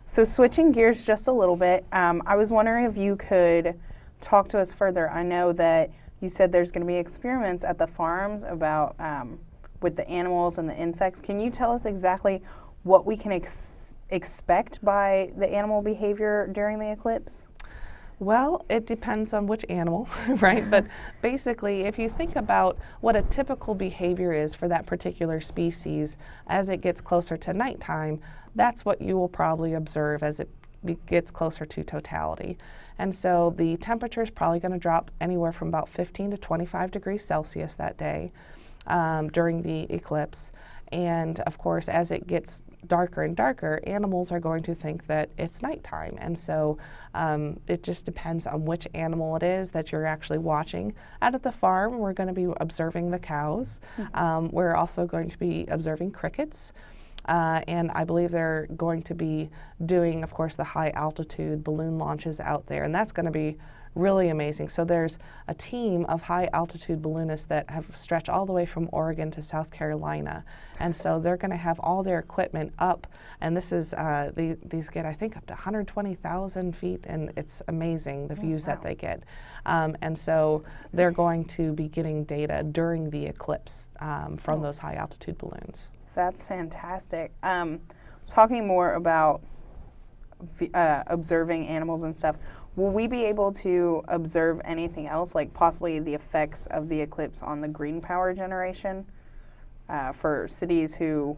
So switching gears just a little bit, I was wondering if you could talk to us further. I know that you said there's going to be experiments at the farms about with the animals and the insects. Can you tell us exactly what we can expect by the animal behavior during the eclipse? Well, it depends on which animal, right? But basically, if you think about what a typical behavior is for that particular species as it gets closer to nighttime, that's what you will probably observe as it gets closer to totality. And so the temperature is probably going to drop anywhere from about 15 to 25 degrees Celsius that day during the eclipse. And of course, as it gets darker and darker, animals are going to think that it's nighttime. And so it just depends on which animal it is that you're actually watching. Out at the farm, we're going to be observing the cows. We're also going to be observing crickets. And I believe they're going to be doing, of course, the high altitude balloon launches out there. And that's going to be really amazing. So there's a team of high altitude balloonists that have stretched all the way from Oregon to South Carolina. And so they're going to have all their equipment up. And this is, these get, I think, up to 120,000 feet. And it's amazing, the views that they get. And so they're going to be getting data during the eclipse from those high altitude balloons. That's fantastic. Talking more about observing animals and stuff, will we be able to observe anything else, like possibly the effects of the eclipse on the green power generation for cities who,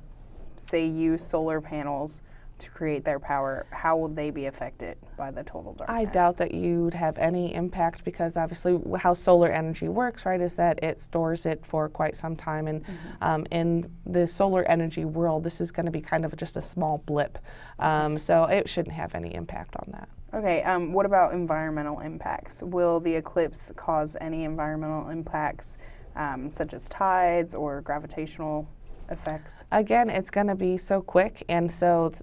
say, use solar panels to create their power? How will they be affected by the total darkness? I doubt that you'd have any impact, because obviously how solar energy works, right, is that it stores it for quite some time. And in the solar energy world, this is going to be kind of just a small blip. So it shouldn't have any impact on that. Okay, what about environmental impacts? Will the eclipse cause any environmental impacts, such as tides or gravitational effects? Again, it's going to be so quick, and so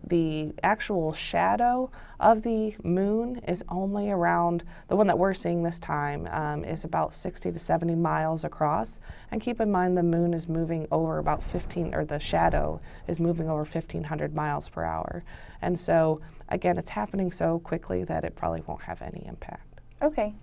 the actual shadow of the moon is only around, the one that we're seeing this time is about 60 to 70 miles across. And keep in mind the moon is moving over about the shadow is moving over 1,500 miles per hour. And so, again, it's happening so quickly that it probably won't have any impact. Okay.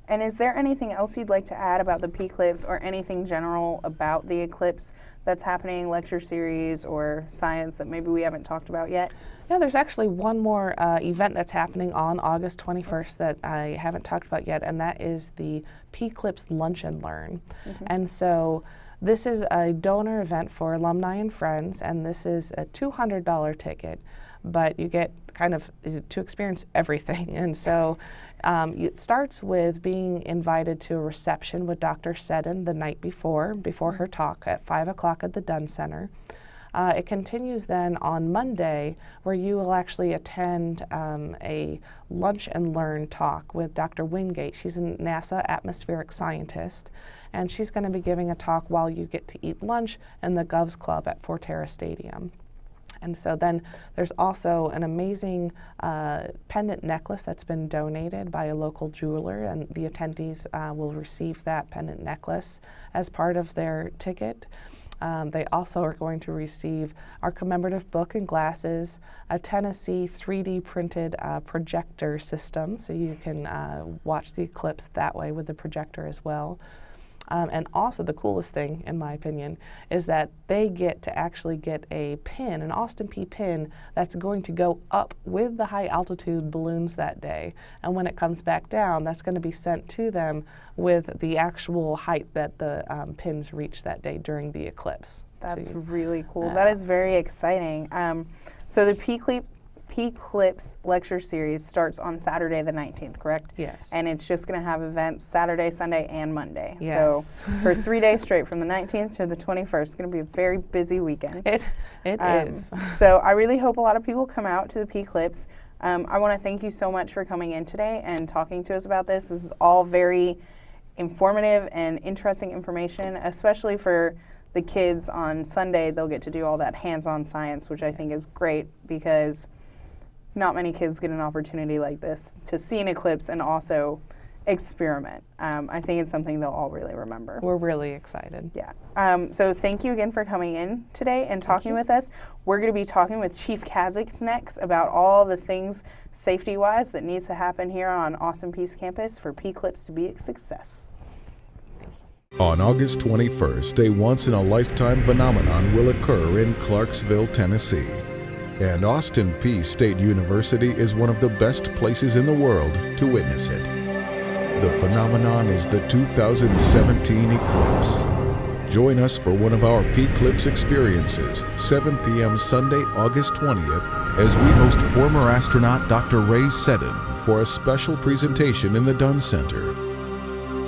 And is there anything else you'd like to add about the PeayClipse or anything general about the eclipse that's happening, lecture series or science that maybe we haven't talked about yet? Yeah, there's actually one more event that's happening on August 21st that I haven't talked about yet, and that is the PeayClipse Lunch and Learn. And so this is a donor event for alumni and friends, and this is a $200 ticket, but you get kind of to experience everything. And so it starts with being invited to a reception with Dr. Seddon the night before her talk at 5 o'clock at the Dunn Center. It continues then on Monday, where you will actually attend a lunch and learn talk with Dr. Wingate. She's a NASA atmospheric scientist, and she's going to be giving a talk while you get to eat lunch in the Govs Club at Forterra Stadium. And so then there's also an amazing pendant necklace that's been donated by a local jeweler, and the attendees will receive that pendant necklace as part of their ticket. They also are going to receive our commemorative book and glasses, a Tennessee 3D printed projector system, so you can watch the eclipse that way with the projector as well. And also the coolest thing, in my opinion, is that they get to actually get a pin, an Austin Peay pin, that's going to go up with the high altitude balloons that day. And when it comes back down, that's going to be sent to them with the actual height that the pins reach that day during the eclipse. That's really cool. That is very exciting. So the PeayClipse lecture series starts on Saturday the 19th, correct? Yes. And it's just going to have events Saturday, Sunday, and Monday. Yes. So for 3 days straight, from the 19th to the 21st, it's going to be a very busy weekend. It is. So I really hope a lot of people come out to the PeayClipse. I want to thank you so much for coming in today and talking to us about this. This is all very informative and interesting information, especially for the kids on Sunday. They'll get to do all that hands-on science, which I think is great because not many kids get an opportunity like this to see an eclipse and also experiment. I think it's something they'll all really remember. We're really excited. Yeah. So thank you again for coming in today and talking with us. We're going to be talking with Chief Kazix next about all the things safety-wise that needs to happen here on Austin Peay's campus for PeayClipse to be a success. On August 21st, a once-in-a-lifetime phenomenon will occur in Clarksville, Tennessee. And Austin Peay State University is one of the best places in the world to witness it. The phenomenon is the 2017 eclipse. Join us for one of our PeayClipse experiences, 7 p.m. Sunday, August 20th, as we host former astronaut Dr. Ray Seddon for a special presentation in the Dunn Center.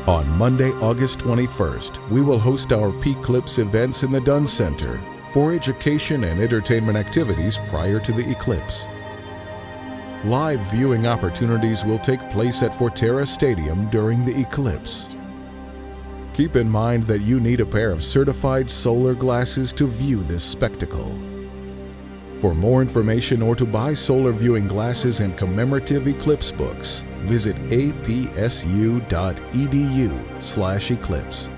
On Monday, August 21st, we will host our PeayClipse events in the Dunn Center for education and entertainment activities prior to the eclipse. Live viewing opportunities will take place at Forterra Stadium during the eclipse. Keep in mind that you need a pair of certified solar glasses to view this spectacle. For more information or to buy solar viewing glasses and commemorative eclipse books, visit apsu.edu/eclipse.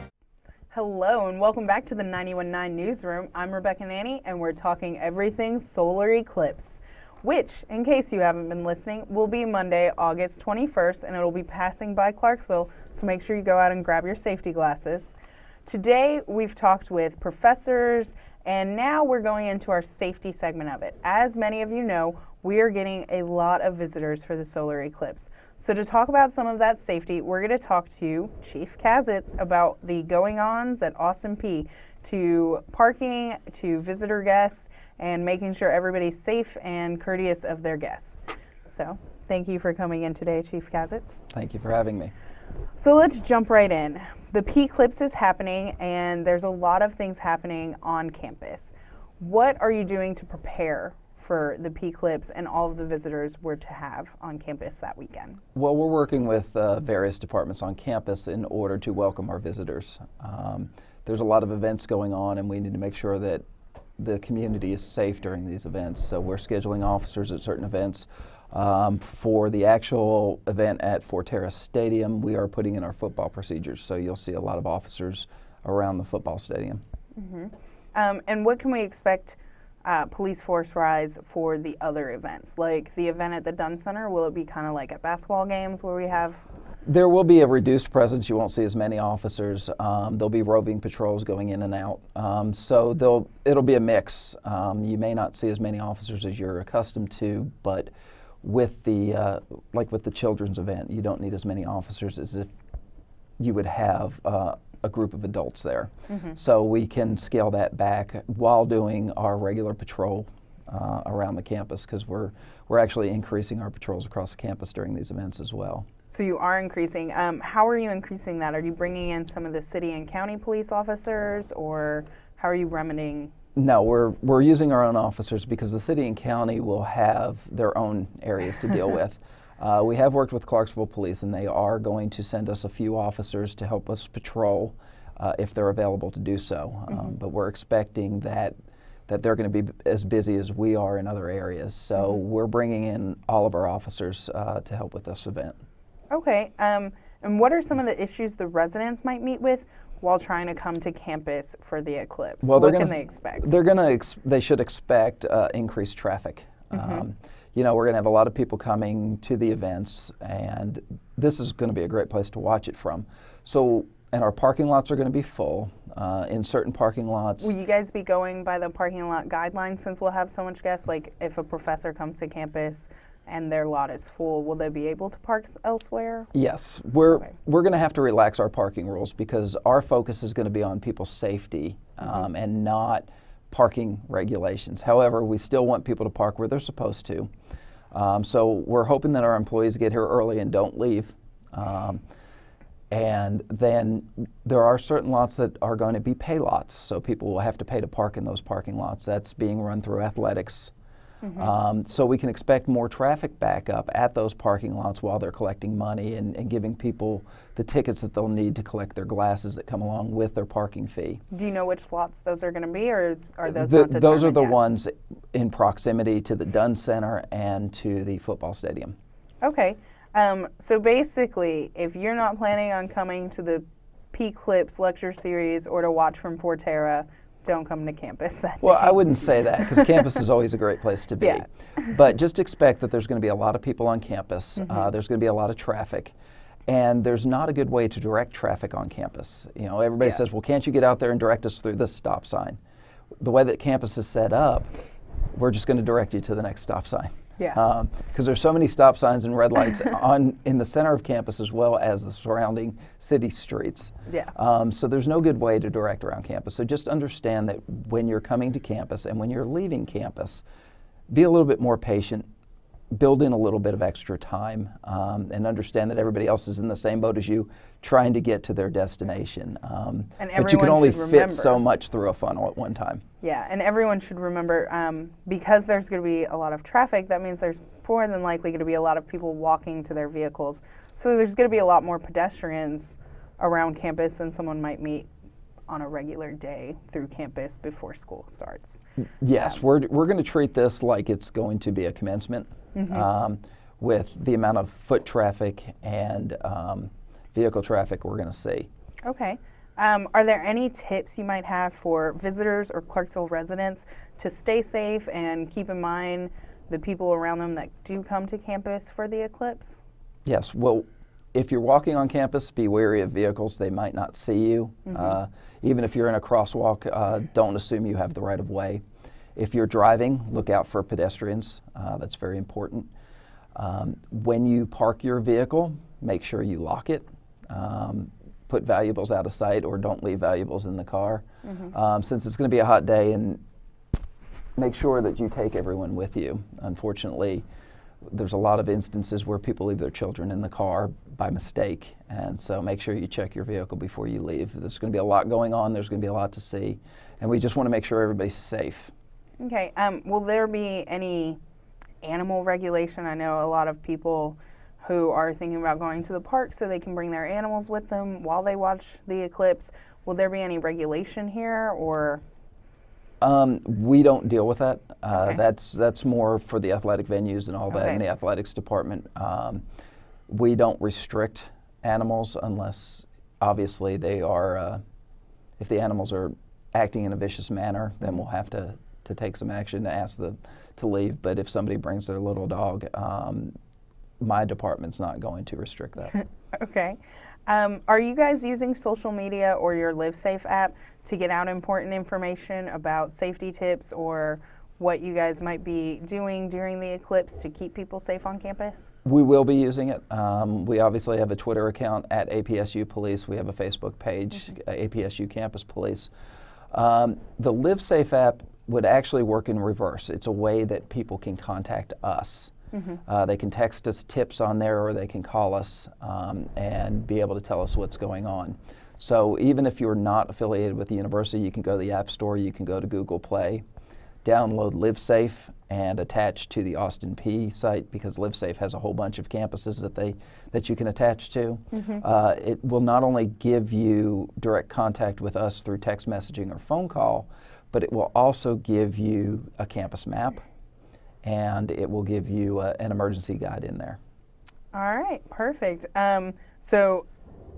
Hello and welcome back to the 91.9 Newsroom. I'm Rebecca Nanny and we're talking everything solar eclipse, which, in case you haven't been listening, will be Monday, August 21st, and it'll be passing by Clarksville, so make sure you go out and grab your safety glasses. Today we've talked with professors, and now we're going into our safety segment of it. As many of you know, we are getting a lot of visitors for the solar eclipse. So to talk about some of that safety, we're going to talk to Chief Kazix about the going-ons at Austin Peay, to parking, to visitor guests, and making sure everybody's safe and courteous of their guests. So thank you for coming in today, Chief Kazix. Thank you for having me. So let's jump right in. The PeayClipse is happening, and there's a lot of things happening on campus. What are you doing to prepare for the PeayClipse and all of the visitors we're to have on campus that weekend? Well, we're working with various departments on campus in order to welcome our visitors. there's a lot of events going on, and we need to make sure that the community is safe during these events. So we're scheduling officers at certain events. For the actual event at Forterra Stadium, we are putting in our football procedures. So you'll see a lot of officers around the football stadium. And what can we expect police force rise for the other events? Like the event at the Dunn Center, will it be kind of like at basketball games where we have? There will be a reduced presence. You won't see as many officers. There'll be roving patrols going in and out. So it'll be a mix. You may not see as many officers as you're accustomed to, but with the like with the children's event, you don't need as many officers as if you would have a group of adults there. So we can scale that back while doing our regular patrol around the campus, because we're actually increasing our patrols across the campus during these events as well. So you are increasing. How are you increasing that? Are you bringing in some of the city and county police officers, or how are you remedying? No, we're using our own officers because the city and county will have their own areas to deal with. We have worked with Clarksville Police, and they are going to send us a few officers to help us patrol if they're available to do so. But we're expecting that they're going to be as busy as we are in other areas. So we're bringing in all of our officers to help with this event. Okay. And what are some of the issues the residents might meet with while trying to come to campus for the eclipse? Well, what can they expect? They should expect increased traffic. You know, we're going to have a lot of people coming to the events, and this is going to be a great place to watch it from. So, and our parking lots are going to be full. In certain parking lots. Will you guys be going by the parking lot guidelines since we'll have so much guests? Like if a professor comes to campus and their lot is full, will they be able to park elsewhere? Yes, we're going to have to relax our parking rules because our focus is going to be on people's safety and not parking regulations. However, we still want people to park where they're supposed to. So we're hoping that our employees get here early and don't leave. And then there are certain lots that are going to be pay lots, so people will have to pay to park in those parking lots. That's being run through athletics. So we can expect more traffic backup at those parking lots while they're collecting money and giving people the tickets that they'll need to collect their glasses that come along with their parking fee. Do you know which lots those are going to be, or are those not determined Those are the yet? ones in proximity to the Dunn Center and to the football stadium. Okay. So basically, if you're not planning on coming to the PeayClipse lecture series or to watch from Forterra, don't come to campus that day. Well, I wouldn't say that because campus is always a great place to be. Yeah. But just expect that there's going to be a lot of people on campus. There's going to be a lot of traffic. And there's not a good way to direct traffic on campus. You know, everybody says, well, can't you get out there and direct us through this stop sign? The way that campus is set up, we're just going to direct you to the next stop sign. Yeah. Because there's so many stop signs and red lights in the center of campus as well as the surrounding city streets. Yeah. So there's no good way to direct around campus. So just understand that when you're coming to campus and when you're leaving campus, be a little bit more patient, build in a little bit of extra time, and understand that everybody else is in the same boat as you trying to get to their destination. But you can only fit so much through a funnel at one time. Yeah, and everyone should remember, because there's going to be a lot of traffic, that means there's more than likely going to be a lot of people walking to their vehicles. So there's going to be a lot more pedestrians around campus than someone might meet on a regular day through campus before school starts. Yes, we're going to treat this like it's going to be a commencement with the amount of foot traffic and vehicle traffic we're going to see. Okay. Are there any tips you might have for visitors or Clarksville residents to stay safe and keep in mind the people around them that do come to campus for the eclipse? Yes. Well, if you're walking on campus, be wary of vehicles. They might not see you. Even if you're in a crosswalk, don't assume you have the right of way. If you're driving, look out for pedestrians. That's very important. When you park your vehicle, make sure you lock it. Put valuables out of sight or don't leave valuables in the car. Since it's going to be a hot day, and make sure that you take everyone with you. Unfortunately, there's a lot of instances where people leave their children in the car by mistake, and so make sure you check your vehicle before you leave. There's going to be a lot going on, there's going to be a lot to see, and we just want to make sure everybody's safe. Okay, will there be any animal regulation? I know a lot of people who are thinking about going to the park so they can bring their animals with them while they watch the eclipse. will there be any regulation here, or? We don't deal with that. Okay. That's more for the athletic venues and all that in Okay. the athletics department. We don't restrict animals unless, obviously, they are, if the animals are acting in a vicious manner, then we'll have to take some action to ask them to leave. But if somebody brings their little dog, my department's not going to restrict that. Okay. Are you guys using social media or your LiveSafe app to get out important information about safety tips or what you guys might be doing during the eclipse to keep people safe on campus? We will be using it. We obviously have a Twitter account at APSU Police. We have a Facebook page, APSU Campus Police. The LiveSafe app would actually work in reverse. It's a way that people can contact us. They can text us tips on there, or they can call us and be able to tell us what's going on. So even if you're not affiliated with the university, you can go to the App Store, you can go to Google Play, download LiveSafe, and attach to the Austin Peay site, because LiveSafe has a whole bunch of campuses that you can attach to. It will not only give you direct contact with us through text messaging or phone call, but it will also give you a campus map, and it will give you an emergency guide in there. All right, perfect. So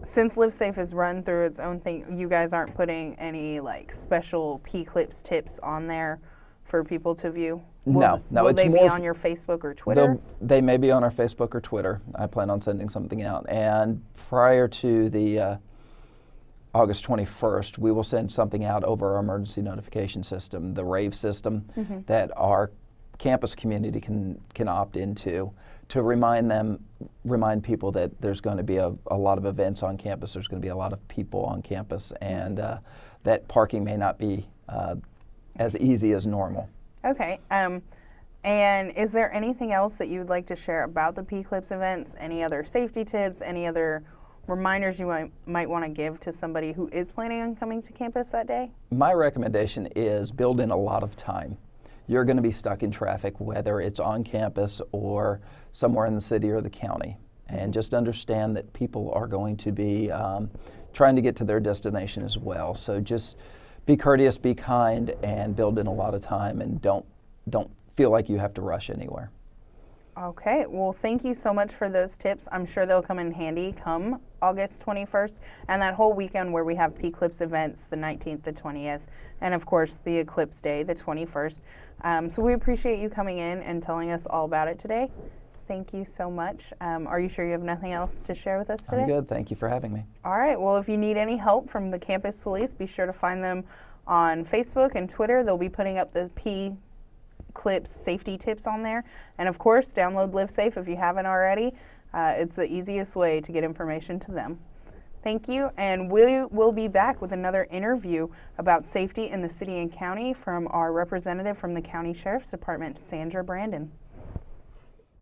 since LiveSafe is run through its own thing, you guys aren't putting any like special PeayClipse tips on there for people to view? No, Will it's they be more on your Facebook or Twitter? They may be on our Facebook or Twitter. I plan on sending something out. And prior to the August 21st, we will send something out over our emergency notification system, the RAVE system, that our campus community can opt into, to remind people that there's going to be a lot of events on campus, there's going to be a lot of people on campus, and that parking may not be as easy as normal. Okay. And is there anything else that you would like to share about the PeayClipse events? Any other safety tips? Any other reminders you might want to give to somebody who is planning on coming to campus that day? My recommendation is build in a lot of time. You're going to be stuck in traffic, whether it's on campus or somewhere in the city or the county. And just understand that people are going to be trying to get to their destination as well. So just be courteous, be kind, and build in a lot of time, and don't feel like you have to rush anywhere. Okay, well, thank you so much for those tips. I'm sure they'll come in handy come August 21st and that whole weekend where we have PeayClipse events, the 19th, the 20th, and of course the Eclipse Day, the 21st. So we appreciate you coming in and telling us all about it today. Thank you so much. Are you sure you have nothing else to share with us today? I'm good. Thank you for having me. All right. Well, if you need any help from the campus police, be sure to find them on Facebook and Twitter. They'll be putting up the PeayClipse safety tips on there. And of course, download LiveSafe if you haven't already. It's the easiest way to get information to them. Thank you, and we will be back with another interview about safety in the city and county from our representative from the County Sheriff's Department, Sandra Brandon.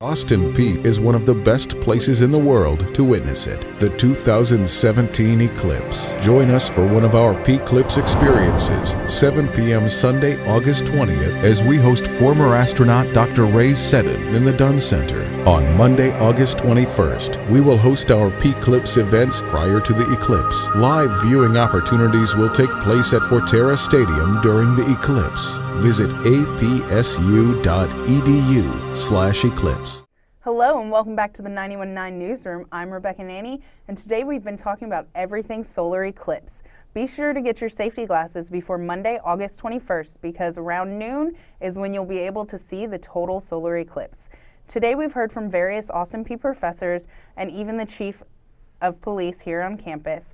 Austin Peay is one of the best places in the world to witness it, the 2017 eclipse. Join us for one of our PeayClipse experiences, 7 p.m. Sunday, August 20th, as we host former astronaut Dr. Ray Seddon in the Dunn Center. On Monday, August 21st, we will host our PeayClipse events prior to the eclipse. Live viewing opportunities will take place at Forterra Stadium during the eclipse. Visit apsu.edu/eclipse. Hello and welcome back to the 91.9 Newsroom. I'm Rebecca Nanny, and today we've been talking about everything solar eclipse. Be sure to get your safety glasses before Monday, August 21st, because around noon is when you'll be able to see the total solar eclipse. Today we've heard from various Austin Peay professors and even the chief of police here on campus.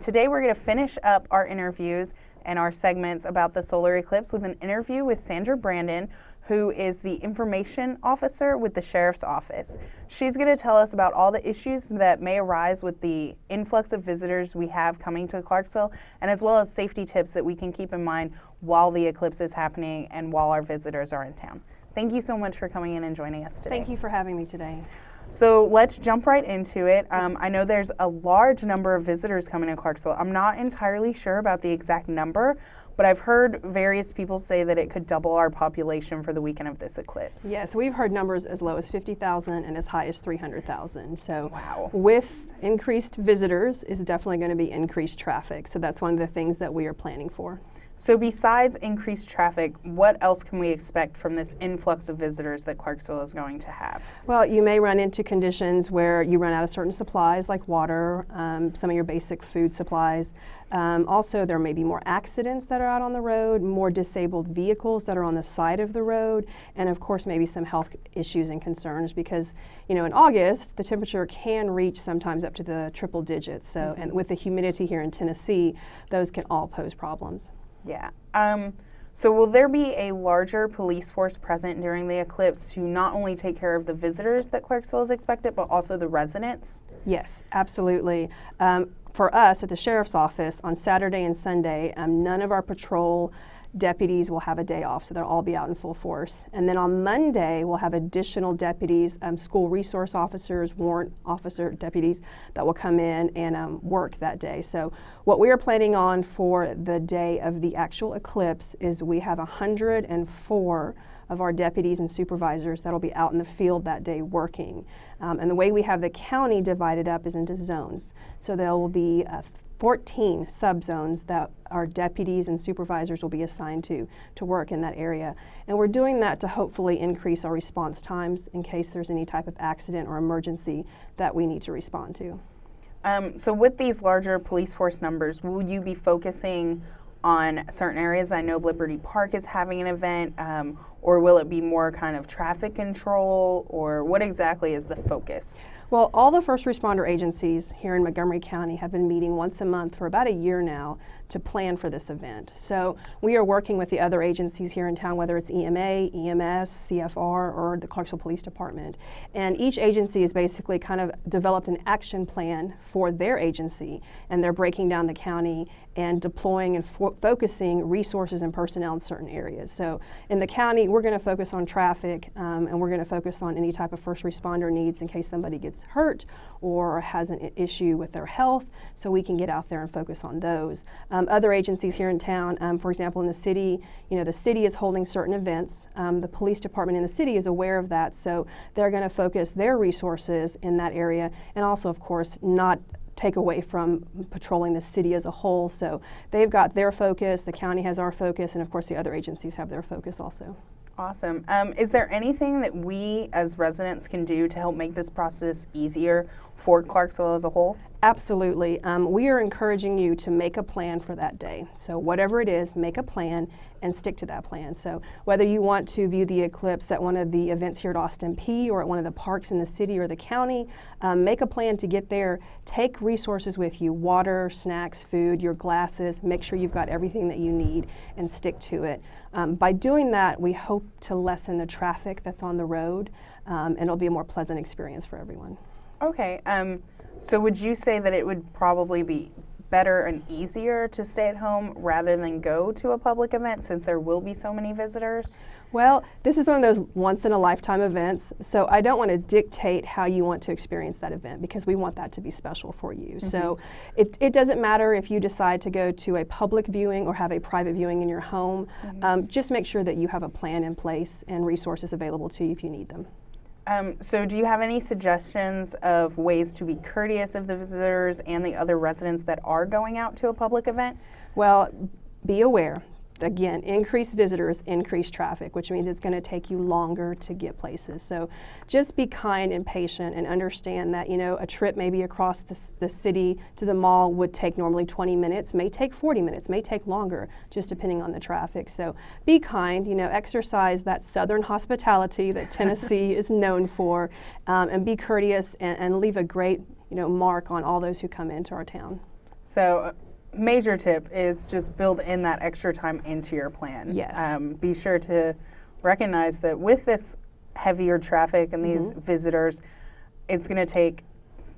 Today we're going to finish up our interviews and our segments about the solar eclipse with an interview with Sandra Brandon, who is the information officer with the Sheriff's Office. She's going to tell us about all the issues that may arise with the influx of visitors we have coming to Clarksville, and as well as safety tips that we can keep in mind while the eclipse is happening and while our visitors are in town. Thank you so much for coming in and joining us today. Thank you for having me today. So let's jump right into it. I know there's a large number of visitors coming to Clarksville. I'm not entirely sure about the exact number, but I've heard various people say that it could double our population for the weekend of this eclipse. Yes, we've heard numbers as low as 50,000 and as high as 300,000. So Wow. with increased visitors is definitely going to be increased traffic. So that's one of the things that we are planning for. So besides increased traffic, what else can we expect from this influx of visitors that Clarksville is going to have? Well, you may run into conditions where you run out of certain supplies like water, some of your basic food supplies. Also, there may be more accidents that are out on the road, more disabled vehicles that are on the side of the road, and of course maybe some health issues and concerns because, you know, in August the temperature can reach sometimes up to the triple digits. So, and with the humidity here in Tennessee, those can all pose problems. Yeah. So will there be a larger police force present during the eclipse to not only take care of the visitors that Clarksville is expected, but also the residents? Yes, absolutely. For us at the Sheriff's Office on Saturday and Sunday, none of our patrol deputies will have a day off, so they'll all be out in full force. And then on Monday, we'll have additional deputies, school resource officers, warrant officer deputies that will come in and work that day. So what we are planning on for the day of the actual eclipse is we have 104 of our deputies and supervisors that'll be out in the field that day working. And the way we have the county divided up is into zones. So there will be 14 subzones that our deputies and supervisors will be assigned to work in that area. And we're doing that to hopefully increase our response times in case there's any type of accident or emergency that we need to respond to. So with these larger police force numbers, will you be focusing on certain areas? I know Liberty Park is having an event, or will it be more kind of traffic control, or what exactly is the focus? Well, all the first responder agencies here in Montgomery County have been meeting once a month for about a year now to plan for this event. So we are working with the other agencies here in town, whether it's EMA, EMS, CFR, or the Clarksville Police Department. And each agency has basically kind of developed an action plan for their agency, and they're breaking down the county and deploying and focusing resources and personnel in certain areas. So in the county, we're going to focus on traffic, and we're going to focus on any type of first responder needs in case somebody gets hurt or has an issue with their health, so we can get out there and focus on those. Other agencies here in town, for example, in the city, you know, the city is holding certain events. The police department in the city is aware of that, so they're going to focus their resources in that area, and also, of course, not take away from patrolling the city as a whole. So they've got their focus, the county has our focus, and of course the other agencies have their focus also. Awesome. Is there anything that we as residents can do to help make this process easier for Clarksville as a whole? Absolutely. We are encouraging you to make a plan for that day. So whatever it is, make a plan and stick to that plan. So whether you want to view the eclipse at one of the events here at Austin Peay or at one of the parks in the city or the county, make a plan to get there. Take resources with you, water, snacks, food, your glasses. Make sure you've got everything that you need and stick to it. By doing that, we hope to lessen the traffic that's on the road, and it'll be a more pleasant experience for everyone. Okay. So would you say that it would probably be better and easier to stay at home rather than go to a public event since there will be so many visitors? Well, this is one of those once-in-a-lifetime events, so I don't want to dictate how you want to experience that event because we want that to be special for you. Mm-hmm. So it doesn't matter if you decide to go to a public viewing or have a private viewing in your home. Mm-hmm. Just make sure that you have a plan in place and resources available to you if you need them. So do you have any suggestions of ways to be courteous of the visitors and the other residents that are going out to a public event? Well, be aware. Again, increased visitors, increased traffic, which means it's going to take you longer to get places. So just be kind and patient and understand that, you know, a trip maybe across the city to the mall would take normally 20 minutes, may take 40 minutes, may take longer, just depending on the traffic. So be kind, you know, exercise that southern hospitality that Tennessee is known for, and be courteous and leave a great, you know, mark on all those who come into our town. So major tip is just build in that extra time into your plan. Yes. Be sure to recognize that with this heavier traffic and these visitors, it's going to take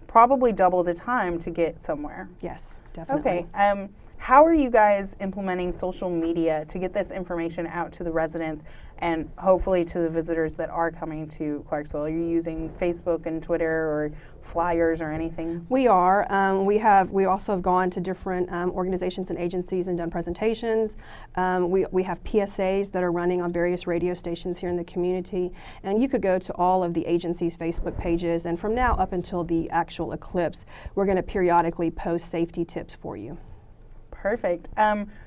probably double the time to get somewhere. Yes, definitely. Okay. How are you guys implementing social media to get this information out to the residents and hopefully to the visitors that are coming to Clarksville? Are you using Facebook and Twitter or flyers or anything? We are. We also have gone to different organizations and agencies and done presentations. We have PSAs that are running on various radio stations here in the community, and you could go to all of the agencies' Facebook pages, and from now up until the actual eclipse, we're going to periodically post safety tips for you. Perfect.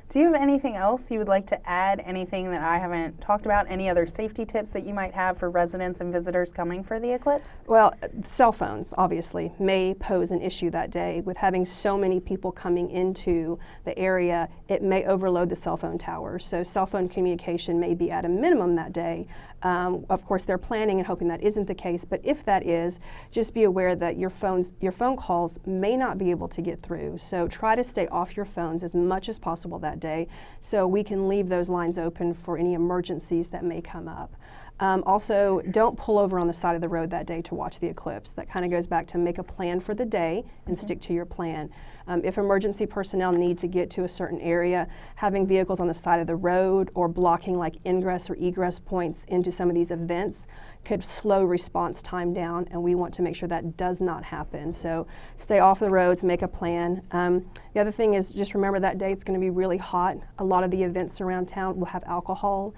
Do you have anything else you would like to add? Anything that I haven't talked about? Any other safety tips that you might have for residents and visitors coming for the eclipse? Well, cell phones obviously may pose an issue that day. With having so many people coming into the area, it may overload the cell phone towers. So cell phone communication may be at a minimum that day. Of course, they're planning and hoping that isn't the case, but if that is, just be aware that your phone calls may not be able to get through. So try to stay off your phones as much as possible that day so we can leave those lines open for any emergencies that may come up. Also, don't pull over on the side of the road that day to watch the eclipse. That kind of goes back to make a plan for the day and stick to your plan. If emergency personnel need to get to a certain area, having vehicles on the side of the road or blocking like ingress or egress points into some of these events could slow response time down, and we want to make sure that does not happen. So stay off the roads, make a plan. The other thing is just remember that day it's going to be really hot. A lot of the events around town will have alcohol.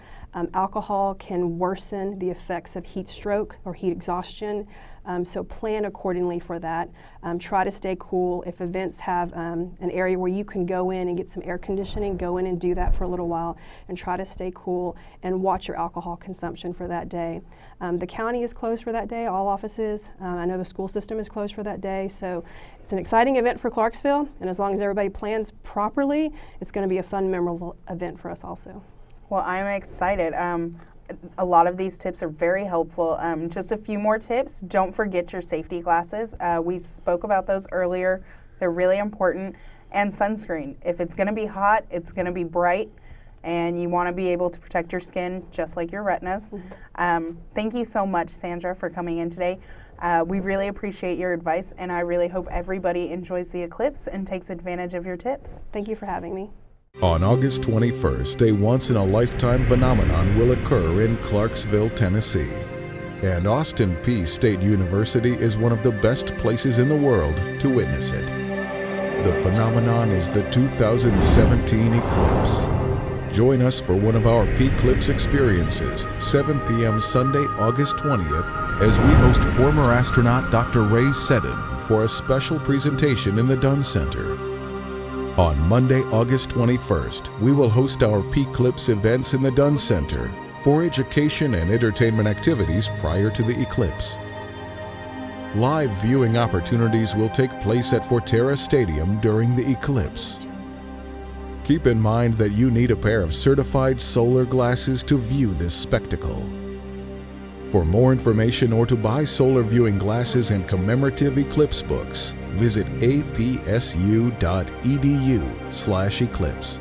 Alcohol can worsen the effects of heat stroke or heat exhaustion. So plan accordingly for that. Try to stay cool. If events have an area where you can go in and get some air conditioning, go in and do that for a little while and try to stay cool and watch your alcohol consumption for that day. The county is closed for that day, all offices. I know the school system is closed for that day. So it's an exciting event for Clarksville, and as long as everybody plans properly, it's going to be a fun, memorable event for us also. Well, I'm excited. A lot of these tips are very helpful. Just a few more tips. Don't forget your safety glasses. We spoke about those earlier. They're really important. And sunscreen. If it's going to be hot, it's going to be bright, and you want to be able to protect your skin just like your retinas. Thank you so much, Sandra, for coming in today. We really appreciate your advice, and I really hope everybody enjoys the eclipse and takes advantage of your tips. Thank you for having me. On August 21st, a once-in-a-lifetime phenomenon will occur in Clarksville, Tennessee. And Austin Peay State University is one of the best places in the world to witness it. The phenomenon is the 2017 eclipse. Join us for one of our PeayClipse experiences, 7 p.m. Sunday, August 20th, as we host former astronaut Dr. Ray Seddon for a special presentation in the Dunn Center. On Monday, August 21st, we will host our PeayClipse events in the Dunn Center for education and entertainment activities prior to the eclipse. Live viewing opportunities will take place at Forterra Stadium during the eclipse. Keep in mind that you need a pair of certified solar glasses to view this spectacle. For more information or to buy solar viewing glasses and commemorative eclipse books, visit apsu.edu/eclipse.